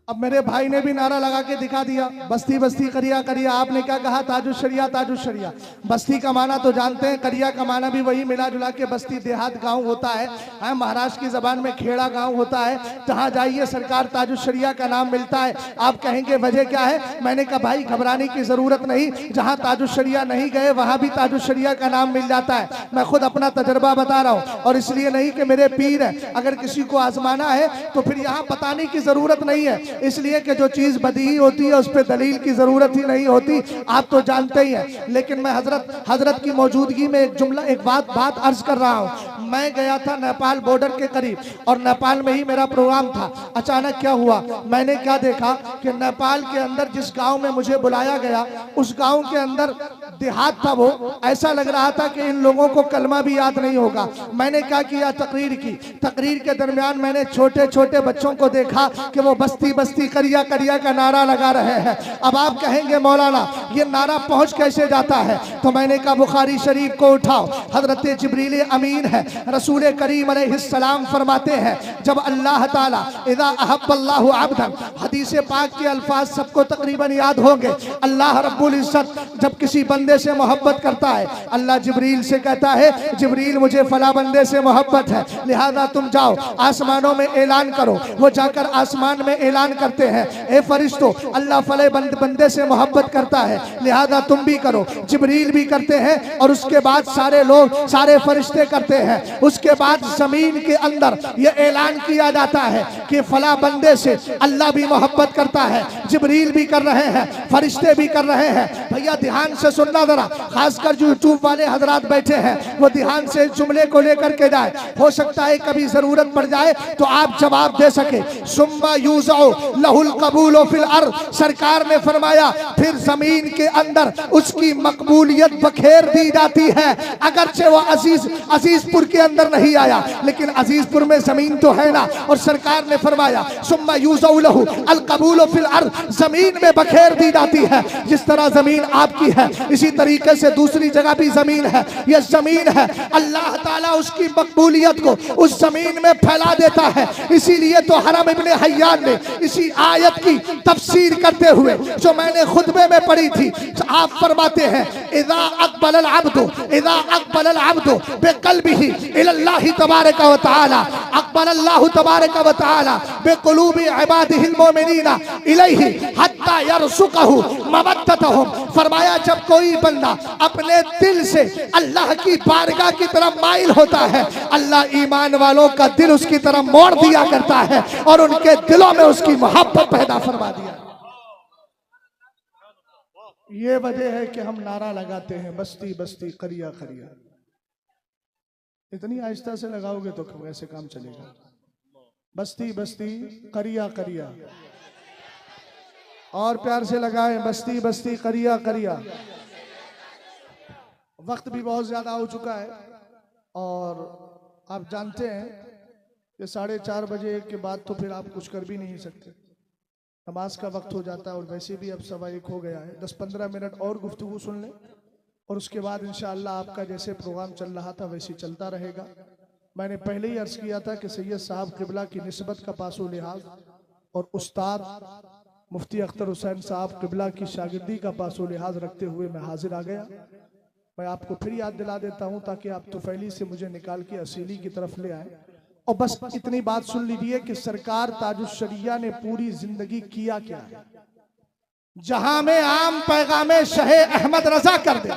S2: अब मेरे भाई ने भी नारा लगा के दिखा दिया, बस्ती बस्ती करिया करिया। आपने क्या कहा? ताजुल शरिया ताजुल शरिया। बस्ती का माना तो जानते हैं, करिया का माना भी वही मिला जुला के बस्ती देहात गांव होता है। महाराष्ट्र की जबान में खेड़ा गांव होता है। जहां जाइए सरकार ताजुल शरिया का नाम मिलता है। आप कहेंगे वजह क्या है? मैंने कहा भाई घबराने की जरूरत नहीं, जहां ताजुल शरिया नहीं गए वहां भी ताजुल शरिया का नाम मिल जाता है। मैं खुद अपना तजर्बा बता रहा हूं, और इसलिए नहीं कि मेरे पीर है। अगर किसी को आजमाना है तो फिर यहाँ बताने की जरूरत नहीं है, इसलिए कि जो चीज बदीही होती है उस पर दलील की जरूरत ही नहीं होती, आप तो जानते ही हैं। लेकिन मैं हजरत की मौजूदगी में एक बात अर्ज कर रहा हूँ। मैं गया था नेपाल बॉर्डर के करीब, और नेपाल में ही मेरा प्रोग्राम था। अचानक क्या हुआ, मैंने क्या देखा कि नेपाल के अंदर जिस गांव में मुझे बुलाया गया, उस गांव के अंदर देहात था। वो ऐसा लग रहा था कि इन लोगों को कलमा भी याद नहीं होगा। मैंने क्या किया, तकरीर की। तकरीर के दरमियान मैंने छोटे छोटे बच्चों को देखा कि वो बस्ती बस्ती करिया करिया का नारा लगा रहे हैं। अब आप कहेंगे मौलाना ये नारा पहुंच कैसे जाता है? तो मैंने कहा बुखारी शरीफ को उठाओ, हजरत जिब्रील अमीन है, रसूल करीम अलैहिस्सलाम फरमाते हैं, जब अल्लाह ताला इज़ा अहब्बल्लाहु अब्दन, हदीस पाक के अल्फाज सबको तकरीबन याद होंगे। अल्लाह रब्बुल इज्जत जब किसी बंदे से मोहब्बत करता है, अल्लाह जिब्रील से कहता है, जिब्रील मुझे फला बंदे से मोहब्बत है, लिहाजा तुम जाओ आसमानों में ऐलान करो। वो जाकर आसमान में ऐलान करते हैं, ए फरिश्तों अल्लाह फले बंदे से मोहब्बत करता है, लिहाजा तुम भी करो। जिब्रील भी करते हैं, और उसके बाद सारे लोग, सारे फरिश्ते करते हैं। उसके बाद जमीन के अंदर यह ऐलान किया जाता है कि फला बंदे से अल्लाह भी मोहब्बत करता है। जिब्रील भी कर रहे हैं, फरिश्ते भी कर रहे हैं। भैया ध्यान से सुनना जरा, खासकर जो यूट्यूब वाले हजरात बैठे हैं वो ध्यान से जुमले को लेकर के जाए। हो सकता है कभी जरूरत पड़ जाए तो आप जवाब दे सके। सुम्मा यूज़उ लहुल कबूल फिल अर्द, सरकार ने फरमाया फिर जमीन के अंदर उसकी मकबूलियत बखेर दी जाती है। अगरचे वो अजीजपुर के अंदर नहीं आया, लेकिन अजीजपुर में जमीन तो है ना। और सरकार ने फरमाया सुम्मा यूज़उ लहु अल कबूल फिल अर्द, जमीन में बखेर दी जाती है। जिस तरह जमीन आपकी है, इसी तरीके से दूसरी जगह भी जमीन है। यह जमीन है, अल्लाह ताला उसकी मकबूलियत को उस जमीन में फैला देता है। इसीलिए तो हरम इब्ने हय्यान ने इसी आयत की तफसीर करते हुए जो मैंने खुतबे में पढ़ी थी, आप फरमाते हैं इज़ा अक़बल अल अब्दु बिक़ल्बिही इलल्लाहि तबारक व तआला अक़बल अल्लाहु तबारक व तआला बिक़ुलूबि इबादिहिल मुमिनीना इलैहि हत्ता यरज़ुक़हु मवद्दतहुम। फरमाया जब कोई बंदा अपने दिल से अल्लाह की बारगाह की तरफ माइल होता है, अल्लाह ईमान वालों का दिल उसकी तरफ मोड़ दिया करता है और उनके दिलों में उसकी मोहब्बत पैदा फरमा दिया। ये वजह है कि हम नारा लगाते हैं बस्ती बस्ती करिया करिया। इतनी आहिस्ता से लगाओगे तो कैसे काम चलेगा? बस्ती बस्ती करिया करिया, और प्यार से लगाए बस्ती बस्ती करिया करिया। वक्त भी बहुत ज्यादा हो चुका है और आप जानते हैं कि 4:30 बजे के बाद तो फिर आप कुछ कर भी नहीं सकते, नमाज का वक्त हो जाता है। और वैसे भी अब 1:15 हो गया है, 10-15 मिनट और गुफ्तगू सुन लें और उसके बाद इंशाअल्लाह आपका जैसे प्रोग्राम चल रहा था वैसे चलता रहेगा। मैंने पहले ही अर्ज किया था कि सैयद साहब किबला की निस्बत का पासो लिहाज और उस्ताद मुफ्ती अख्तर हुसैन साहब किबला की शागिर्दी का पासो लिहाज रखते हुए मैं हाजिर आ गया। मैं आपको फिर याद दिला देता हूँ ताकि आप तुफैली से मुझे निकाल के असीली की तरफ ले आए। और बस इतनी बात सुन लीजिए कि सरकार ताजुल शरिया ने पूरी जिंदगी किया क्या है। जहां में आम पैगामे शहे अहमद रजा कर दे,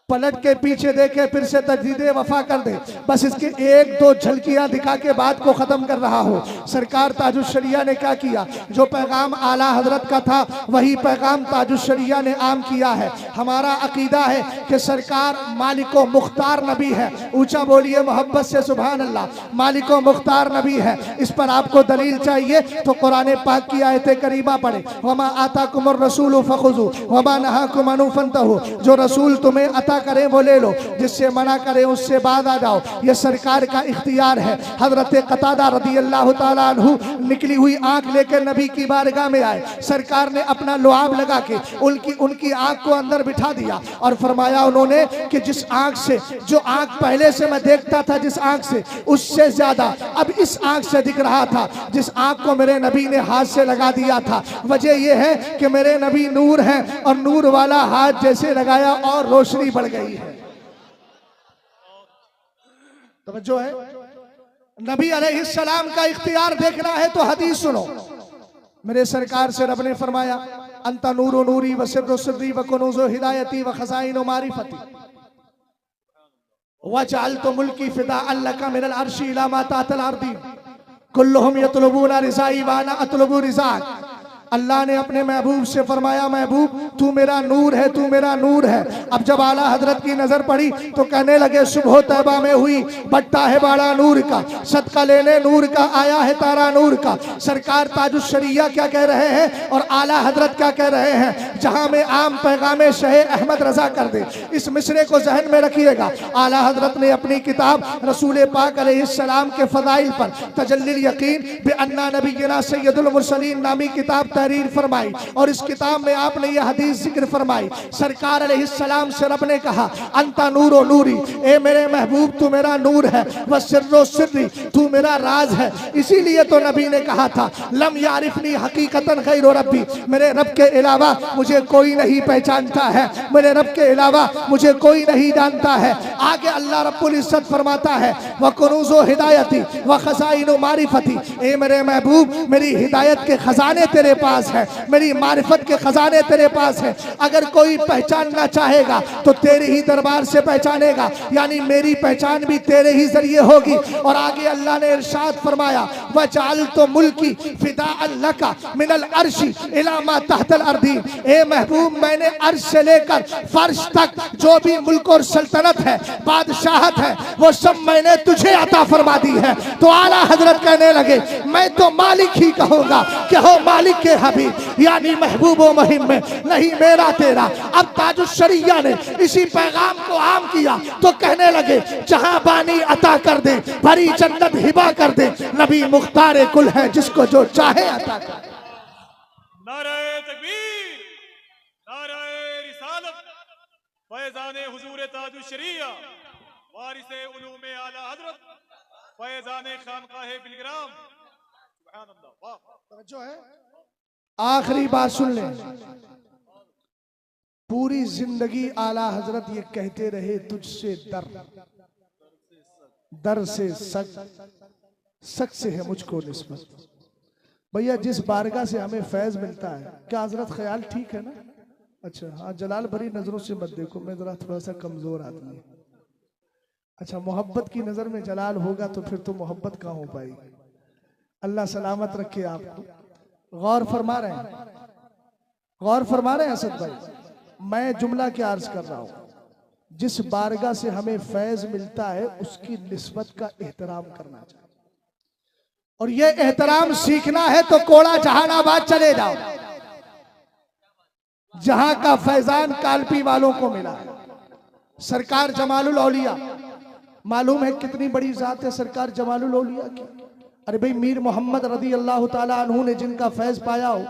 S2: पलट के पीछे देखे, फिर से तजदीद वफा कर दे। बस इसके एक दो झलकियां दिखा के बात को खत्म कर रहा हो। सरकार ताजुश्शरिया ने क्या किया, जो पैगाम आला हजरत का था वही पैगाम ताजुश्शरिया ने आम किया है। हमारा अकीदा है कि सरकार मालिको मुख्तार नबी है। ऊंचा बोलिए मोहब्बत से सुभान अल्लाह। मालिको मुख्तार नबी है, इस पर आपको दलील चाहिए तो कुरान पाक की आयत करीमा पढ़े। वमा आताकुमुर रसूलु फखुजू वमा नहाकुम अनु फंतहू। जो रसूल तुम्हें अता करें वो ले लो, जिससे मना करें उससे बाद आ जाओ। ये सरकार का इख्तियार है। हजरत कतादा रदी अल्लाह ताला अन्हु निकली हुई आंख लेकर नबी की बारगाह में आए। सरकार ने अपना लुआब लगा के उनकी आंख को अंदर बिठा दिया और फरमाया उन्होंने कि जिस आंख से, जो आंख पहले से मैं देखता था जिस आंख से, उससे ज्यादा अब इस आंख से दिख रहा था जिस आंख को मेरे नबी ने हाथ से लगा दिया था। वजह यह है कि मेरे नबी नूर है और नूर वाला हाथ जैसे लगाया और रोशनी बढ़ गई है। तवज्जो है। नबी अलैहिस्सलाम का इख्तियार देखना है तो हदीस सुनो। मेरे सरकार से रब ने फरमाया अंता नूरो नूरी व सिर्रो सिर्री व कुनूज़ो हिदायती व खज़ाइनो मारिफती व जअलतु मुल्की फिदाअन लका मिनल अर्शी इला मा तातल अर्दी कुल्लुहुम यतलबूना रिज़ाई व अना अतलबु रिज़ाक। अल्लाह ने अपने महबूब से फरमाया महबूब तू मेरा नूर है, तू मेरा नूर है। अब जब आला हजरत की नजर पड़ी तो कहने लगे सुबह तैबा में हुई बट्टा है बाड़ा नूर का, सदका लेने नूर का आया है तारा नूर का। सरकार ताजुश्शरिया क्या कह रहे हैं और आला हजरत क्या कह रहे हैं। जहां में आम पैगाम शहे अहमद रजा कर दे। इस मिसरे को जहन में रखिएगा। आला हजरत ने अपनी किताब रसूल पाक अलैहिस्सलाम के फदाइल पर तजल्लिल यकीन बिअन्ना नबीना सय्यदुल मुरसलीन नामी किताब तहरीर फरमाई और इस किताब में आपने यह हदीस जिक्र फरमाई। सरकार अलैहिस्सलाम से रब ने कहा अंता नूरो नूरी, ए मेरे महबूब तू मेरा नूर है, व सिर्रो सिर्री तू मेरा राज है। इसीलिए तो नबी ने कहा था लम यारिफनी हकीकतन गैरो रब्बी, मेरे रब के अलावा मुझे कोई नहीं पहचानता है, मेरे रब के अलावा मुझे कोई नहीं जानता है। आगे अल्लाह रब्बुल इज्जत फरमाता है व कुनूज़ो हिदायती व खज़ाइनो मारिफती, ए मेरे महबूब मेरी हिदायत के खजाने तेरे पास है, मेरी मारिफत के खजाने तेरे पास है। अगर कोई पहचानना चाहेगा तो तेरे ही दरबार से पहचानेगा, यानी मेरी पहचान भी तेरे ही जरिए होगी। और आगे अल्लाह ने इरशाद फरमाया वजअलतु मुल्की फिदाअन लका मिनल अर्शी इला मा तहतल अर्दी, ए महबूब मैंने अर्श से लेकर फर्श तक जो भी मुल्क और सल्तनत है, बादशाहत है, वो सब मैंने तुझे अता फरमा दी है। तो आला हजरत कहने लगे मैं तो मालिक ही कहूंगा कि हो मालिक के हबीब, यानी महबूब व मुहिम में नहीं मेरा तेरा। अब ताजुश्शरिया ने इसी पैगाम को आम किया तो कहने लगे जहां बानी अता कर दे, भरी जन्नत हिबा कर दे, नबी मुख्तार कुल है जिसको जो चाहे अता कर।
S3: नारे तकबीर, नारे रिसालत, फैज़ाने हुजूर ताजुश्शरिया, वारिसे उलूमे आला हजरत, फैज़ाने खानकाहे बिलग्राम। सुभान अल्लाह। वाह
S2: तवज्जो है। आखिरी बात सुन लें। पूरी जिंदगी आला हजरत ये कहते रहे तुझसे दर, दर से सक, सक से है मुझको निस्बत। भैया जिस बारगाह से हमें फैज मिलता है, क्या हजरत ख्याल ठीक है ना? अच्छा हाँ, जलाल भरी नजरों से मत देखो, मैं जरा थोड़ा सा कमजोर आदमी हूं। अच्छा मोहब्बत की नजर में जलाल होगा तो फिर तो मोहब्बत कहाँ हो पाएगी। अल्लाह सलामत रखे आपको। गौर फरमा रहे हैं, गौर फरमा रहे हैं असद भाई। मैं जुमला क्या अर्ज कर रहा हूं, जिस बारगाह से हमें फैज मिलता है उसकी निस्बत का एहतराम करना चाहिए। और ये एहतराम सीखना है तो कोड़ा जहानाबाद चले जाओ, जहां का फैजान कालपी वालों को मिला है। सरकार जमालुल औलिया, मालूम है कितनी बड़ी जात है सरकार जमालुल औलिया की। अरे भाई मीर मोहम्मद रदी अल्लाह ताला अन्हु ने जिनका फैज पाया हो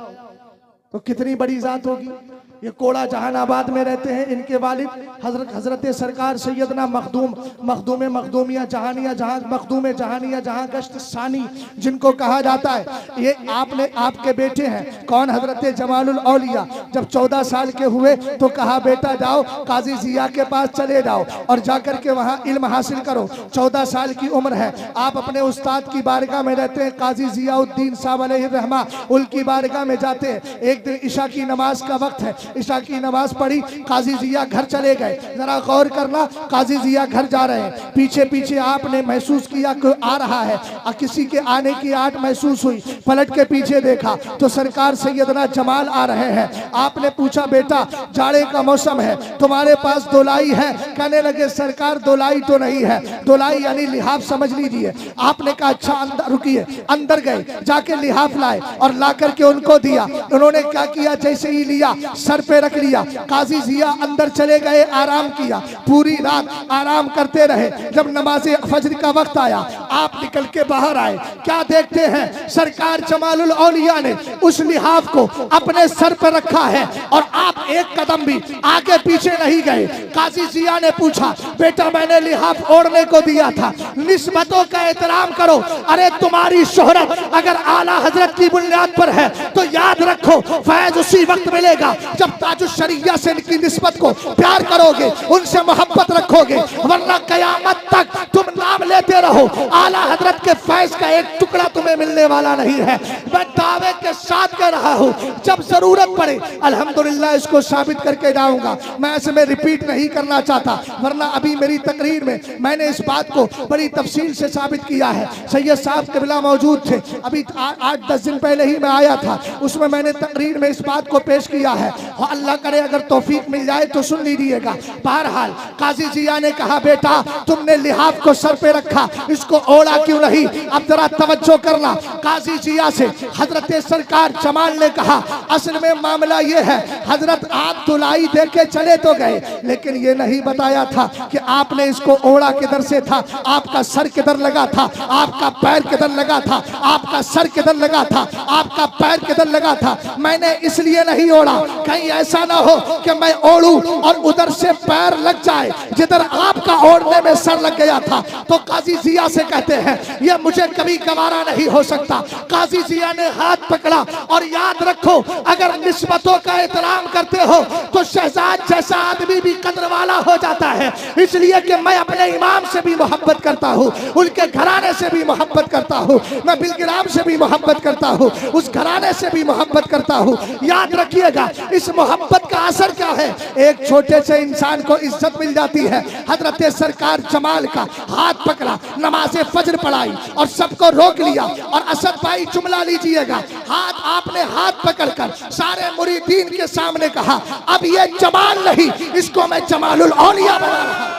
S2: तो कितनी बड़ी जात होगी। ये कोड़ा जहानाबाद में रहते हैं। इनके वालिद हजरत सरकार सैयदना मखदूम मखदूमिया जहानिया जहां मखदूम जहानिया जहां गश्त सानी जिनको कहा जाता है, ये आपके बेटे हैं। कौन? हजरत जमालुल औलिया। जब 14 साल के हुए तो कहा बेटा जाओ काजी जिया के पास चले जाओ और जाकर के वहां इल्म हासिल करो। 14 साल की उम्र है, आप अपने उस्ताद की बारगाह में रहते हैं, काजी जियाउद्दीन साहब अलैहि रहमा, उनकी बारगाह में जाते हैं। एक दिन ईशा की नमाज का वक्त है, ईशा की नमाज पढ़ी, काजी जिया घर चले गए। जरा गौर करना, काजी जिया घर जा रहे हैं, पीछे पीछे आपने महसूस किया कोई आ रहा है और किसी के आने की आट महसूस हुई। पलट के पीछे देखा तो सरकार सैयदना जमाल आ रहे हैं। आपने पूछा बेटा जाड़े का मौसम है, तुम्हारे पास दोलाई है? कहने लगे सरकार दोलाई तो नहीं है। दोलाई यानी लिहाफ समझ लीजिए। आपने कहा अच्छा अंदर रुकिए। अंदर गए, जाके लिहाफ लाए और ला करके उनको दिया। उन्होंने क्या किया, जैसे ही लिया सर पे रख लिया। काजी जिया अंदर चले गए, आराम किया, पूरी रात आराम करते रहे। जब नमाज़े फजर का वक्त आया, आप निकल के बाहर आए। क्या देखते हैं, सरकार जमालुल औलिया ने उस लिहाफ को अपने सर पर रखा है और आप एक कदम भी आगे पीछे नहीं गए। काजी जिया ने पूछा बेटा मैंने लिहाफ ओढ़ने को दिया था, निस्बतों का एहतराम करो। अरे तुम्हारी शोहरत अगर आला हजरत की बुनियाद पर है तो याद रखो फैज उसी वक्त मिलेगा जब ताजुश शरिया से इनकी निस्बत को प्यार करोगे, उनसे मोहब्बत रखोगे, वरना कयामत तक तुम नाम लेते रहो, आला हजरत के फैज का एक टुकड़ा तुम्हें मिलने वाला नहीं है। मैं दावे के साथ कह रहा हूँ, जब जरूरत पड़े अल्हम्दुलिल्लाह इसको साबित करके जाऊंगा। मैं इसमें रिपीट नहीं करना चाहता, वरना अभी मेरी तकरीर में मैंने इस बात को बड़ी तफसील से साबित किया है। सैयद साहब क़िबला मौजूद थे, अभी 8-10 दिन पहले ही मैं आया था, उसमें मैंने तकरीर में इस बात को पेश किया है। और अल्लाह करे अगर तौफीक मिल जाए तो सुन लीजिएगा। बहरहाल काजी जिया ने कहा बेटा तुमने लिहाफ को सर पे रखा, इसको ओढ़ा क्यों नहीं? अब जरा तवज्जो करना। काजी जिया से हजरत सरकार जमाल ने कहा असल में मामला ये है हजरत आप दुलाई दे के चले तो गए, लेकिन ये नहीं बताया था कि आपने इसको ओढ़ा किधर से था, आपका सर किधर लगा था, आपका पैर किधर लगा था, आपका सर किधर लगा था, आपका पैर किधर लगा था। मैंने इसलिए नहीं ओढ़ा कहीं ऐसा ना हो कि मैं ओढ़ूं और उधर से पैर लग जाए जिधर आपका ओढ़ने में सर लग गया था। तो काजी जिया से कहते हैं ये मुझे कभी गवारा नहीं हो सकता। काजी जिया ने हाथ पकड़ा और याद रखो अगर निस्बतों का एहतराम करते हो तो शहजाद जैसा आदमी भी कदर वाला हो जाता है। इसलिए कि मैं अपने इमाम से भी मोहब्बत करता हूँ, उनके घराने से भी मोहब्बत करता हूँ, मैं बिलगिराम से भी मोहब्बत करता हूँ, उस घराने से भी मोहब्बत करता हूँ। याद रखिएगा इस मोहब्बत का असर क्या है, एक छोटे से इंसान को इज्जत मिल जाती है। हजरत सरकार जमाल का हाथ पकड़ा, नमाज़े फजर पढ़ाई और सबको रोक लिया। और असद भाई जुमला लीजिएगा, हाथ आपने हाथ पकड़कर सारे मुरीदीन के सामने कहा अब ये जमाल नहीं, इसको मैं जमालुल औलिया बना रहा हूं।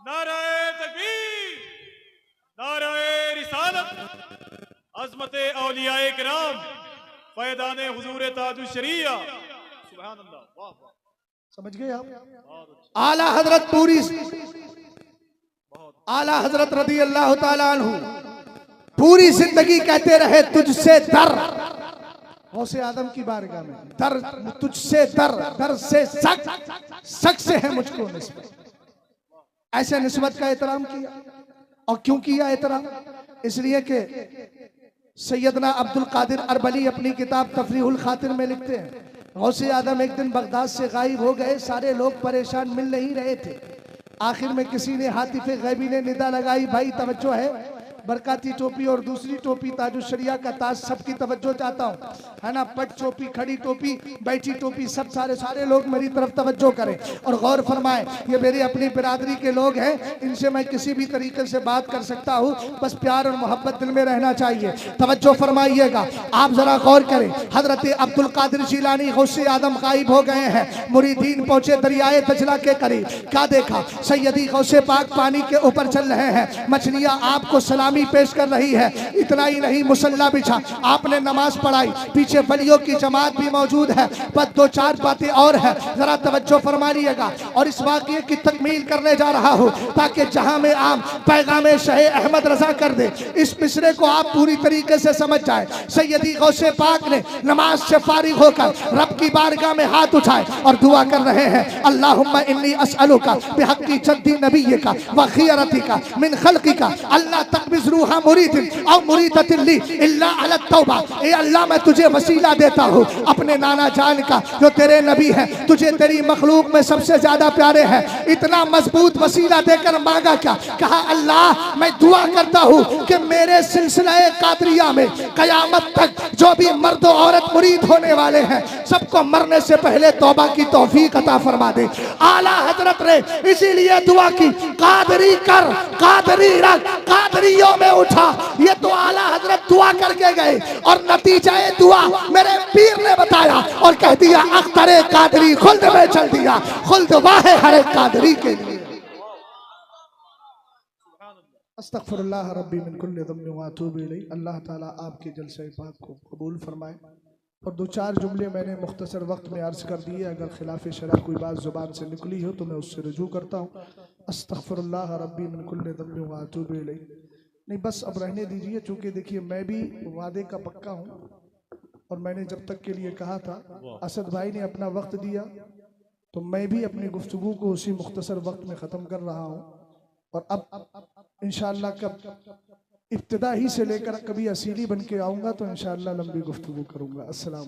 S3: नारे तकबीर, नारे रिसालत, अज़मते औलियाए किराम, फैदाने हुजूर ताजुश शरिया। सुभान अल्लाह, वाह वाह।
S2: समझ गए आप? आला हजरत पूरी आला हजरत रदी अल्लाह ताला अन्हु पूरी जिंदगी कहते रहे तुझसे दर, गौसे आदम की बारगाह में दर, तुझसे दर, दर से सक, सक से है मुझको निस्बत। ऐसे निस्बत का एहतराम किया। और क्यों किया एहतराम? इसलिए कि सैयदना अब्दुल कादिर अरबली अपनी किताब तफरीहुल खातिर में लिखते हैं गौसे आदम एक दिन बगदाद से गायब हो गए, सारे लोग परेशान मिल नहीं रहे थे। आखिर में किसी ने हातिफे गैबी ने निदा लगाई, भाई तवज्जो है, बरकाती टोपी और दूसरी टोपी ताजुश शरिया का ताज, सबकी तवज्जो चाहता हूँ, है ना। पट टोपी, खड़ी टोपी, बैठी टोपी, सब सारे लोग मेरी तरफ तवज्जो करें और गौर फरमाएं। ये मेरी अपनी बिरादरी के लोग हैं, इनसे मैं किसी भी तरीके से बात कर सकता हूँ, बस प्यार और मोहब्बत दिल में रहना चाहिए। तवज्जो फरमाइएगा, आप जरा गौर करें। हजरत अब्दुल कादिर जिलानी गौसे आदम गायब हो गए हैं, मुरीदीन पहुंचे दरियाए दजला के करीब। क्या देखा? सैयदी गौसे पाक पानी के ऊपर चल रहे हैं, मछलियां आपको सलामी पेश कर रही है। इतना ही नहीं, मुसल्ला बिछा, आपने नमाज पढ़ाई, पीछे वलियों की जमात भी मौजूद है। बस 2-4 बातें और है, जरा तवज्जो फरमा लीजिएगा। और इस वाक़ये की तकमील करने जा रहा हूँ ताकि जहां में आम पैगामे शहे अहमद रजा कर दे, इस मिसरे को आप पूरी तरीके से समझ जाए। सैयदी गौसे पाक ने नमाज से फारिग होकर रब की बारगाह में हाथ उठाए और दुआ कर रहे हैं, अल्लाहुम्मा इन्नी अस्अलुका बिहक्की जद्दी नबिय्यिका व खियरतिका मिन खल्क़िका। अल्लाह तकबिज़ विज़रूहा मुरीदिन औ मुरीदतिन ली इल्ला अला तौबा। ए अल्लाह मैं तुझे वसीला देता हूँ अपने नाना जान का जो तेरे नबी है, तुझे तेरी मखलूक में सबसे ज्यादा प्यारे हैं। इतना मजबूत वसीला देकर मांगा क्या? कहा अल्लाह मैं दुआ करता हूँ कि मेरे सिलसिला कादरिया में कयामत तक जो भी मर्द औरत मुरीद होने वाले हैं सबको मरने से पहले तौबा की तौफीक अता फरमा दे। आला हजरत ने इसीलिए दुआ की, कादरी कर, कादरी रख, कादरियों में उठा। ये तो आला हजरत दुआ करके गए और नतीजा दुआ मेरे पीर ने बताया और कह दिया अख्तरे कादरी खुल्द में चल दिया। खुल्द वाहे हर एक कादरी के लिए। अस्तगफिरुल्लाह रब्बी मिन कुल्लि ज़म्बिन व अतूबु इलैह। अल्लाह ताला आपके जलसे पाक को कबूल फरमाए। और दो चार जुमले मैंने मुख्तसर वक्त में अर्ज कर दिए, अगर खिलाफ शरअ कोई बात ज़ुबान से निकली हो तो मैं उससे रुजू करता हूँ। अस्तगफिरुल्लाह रब्बी मिन कुल्लि ज़म्बिन व अतूबु इलैह। नहीं बस अब रहने दीजिए, चूँकि देखिए मैं भी वादे का पक्का हूँ और मैंने जब तक के लिए कहा था, असद भाई ने अपना वक्त दिया तो मैं भी अपनी गुफ्तगू को उसी मुख्तसर वक्त में ख़त्म कर रहा हूँ। और अब इंशाअल्लाह कब इब्तिदा ही से लेकर कभी असीली बन के आऊँगा तो इंशाअल्लाह लंबी गुफ्तगू करूँगा। अस्सलाम।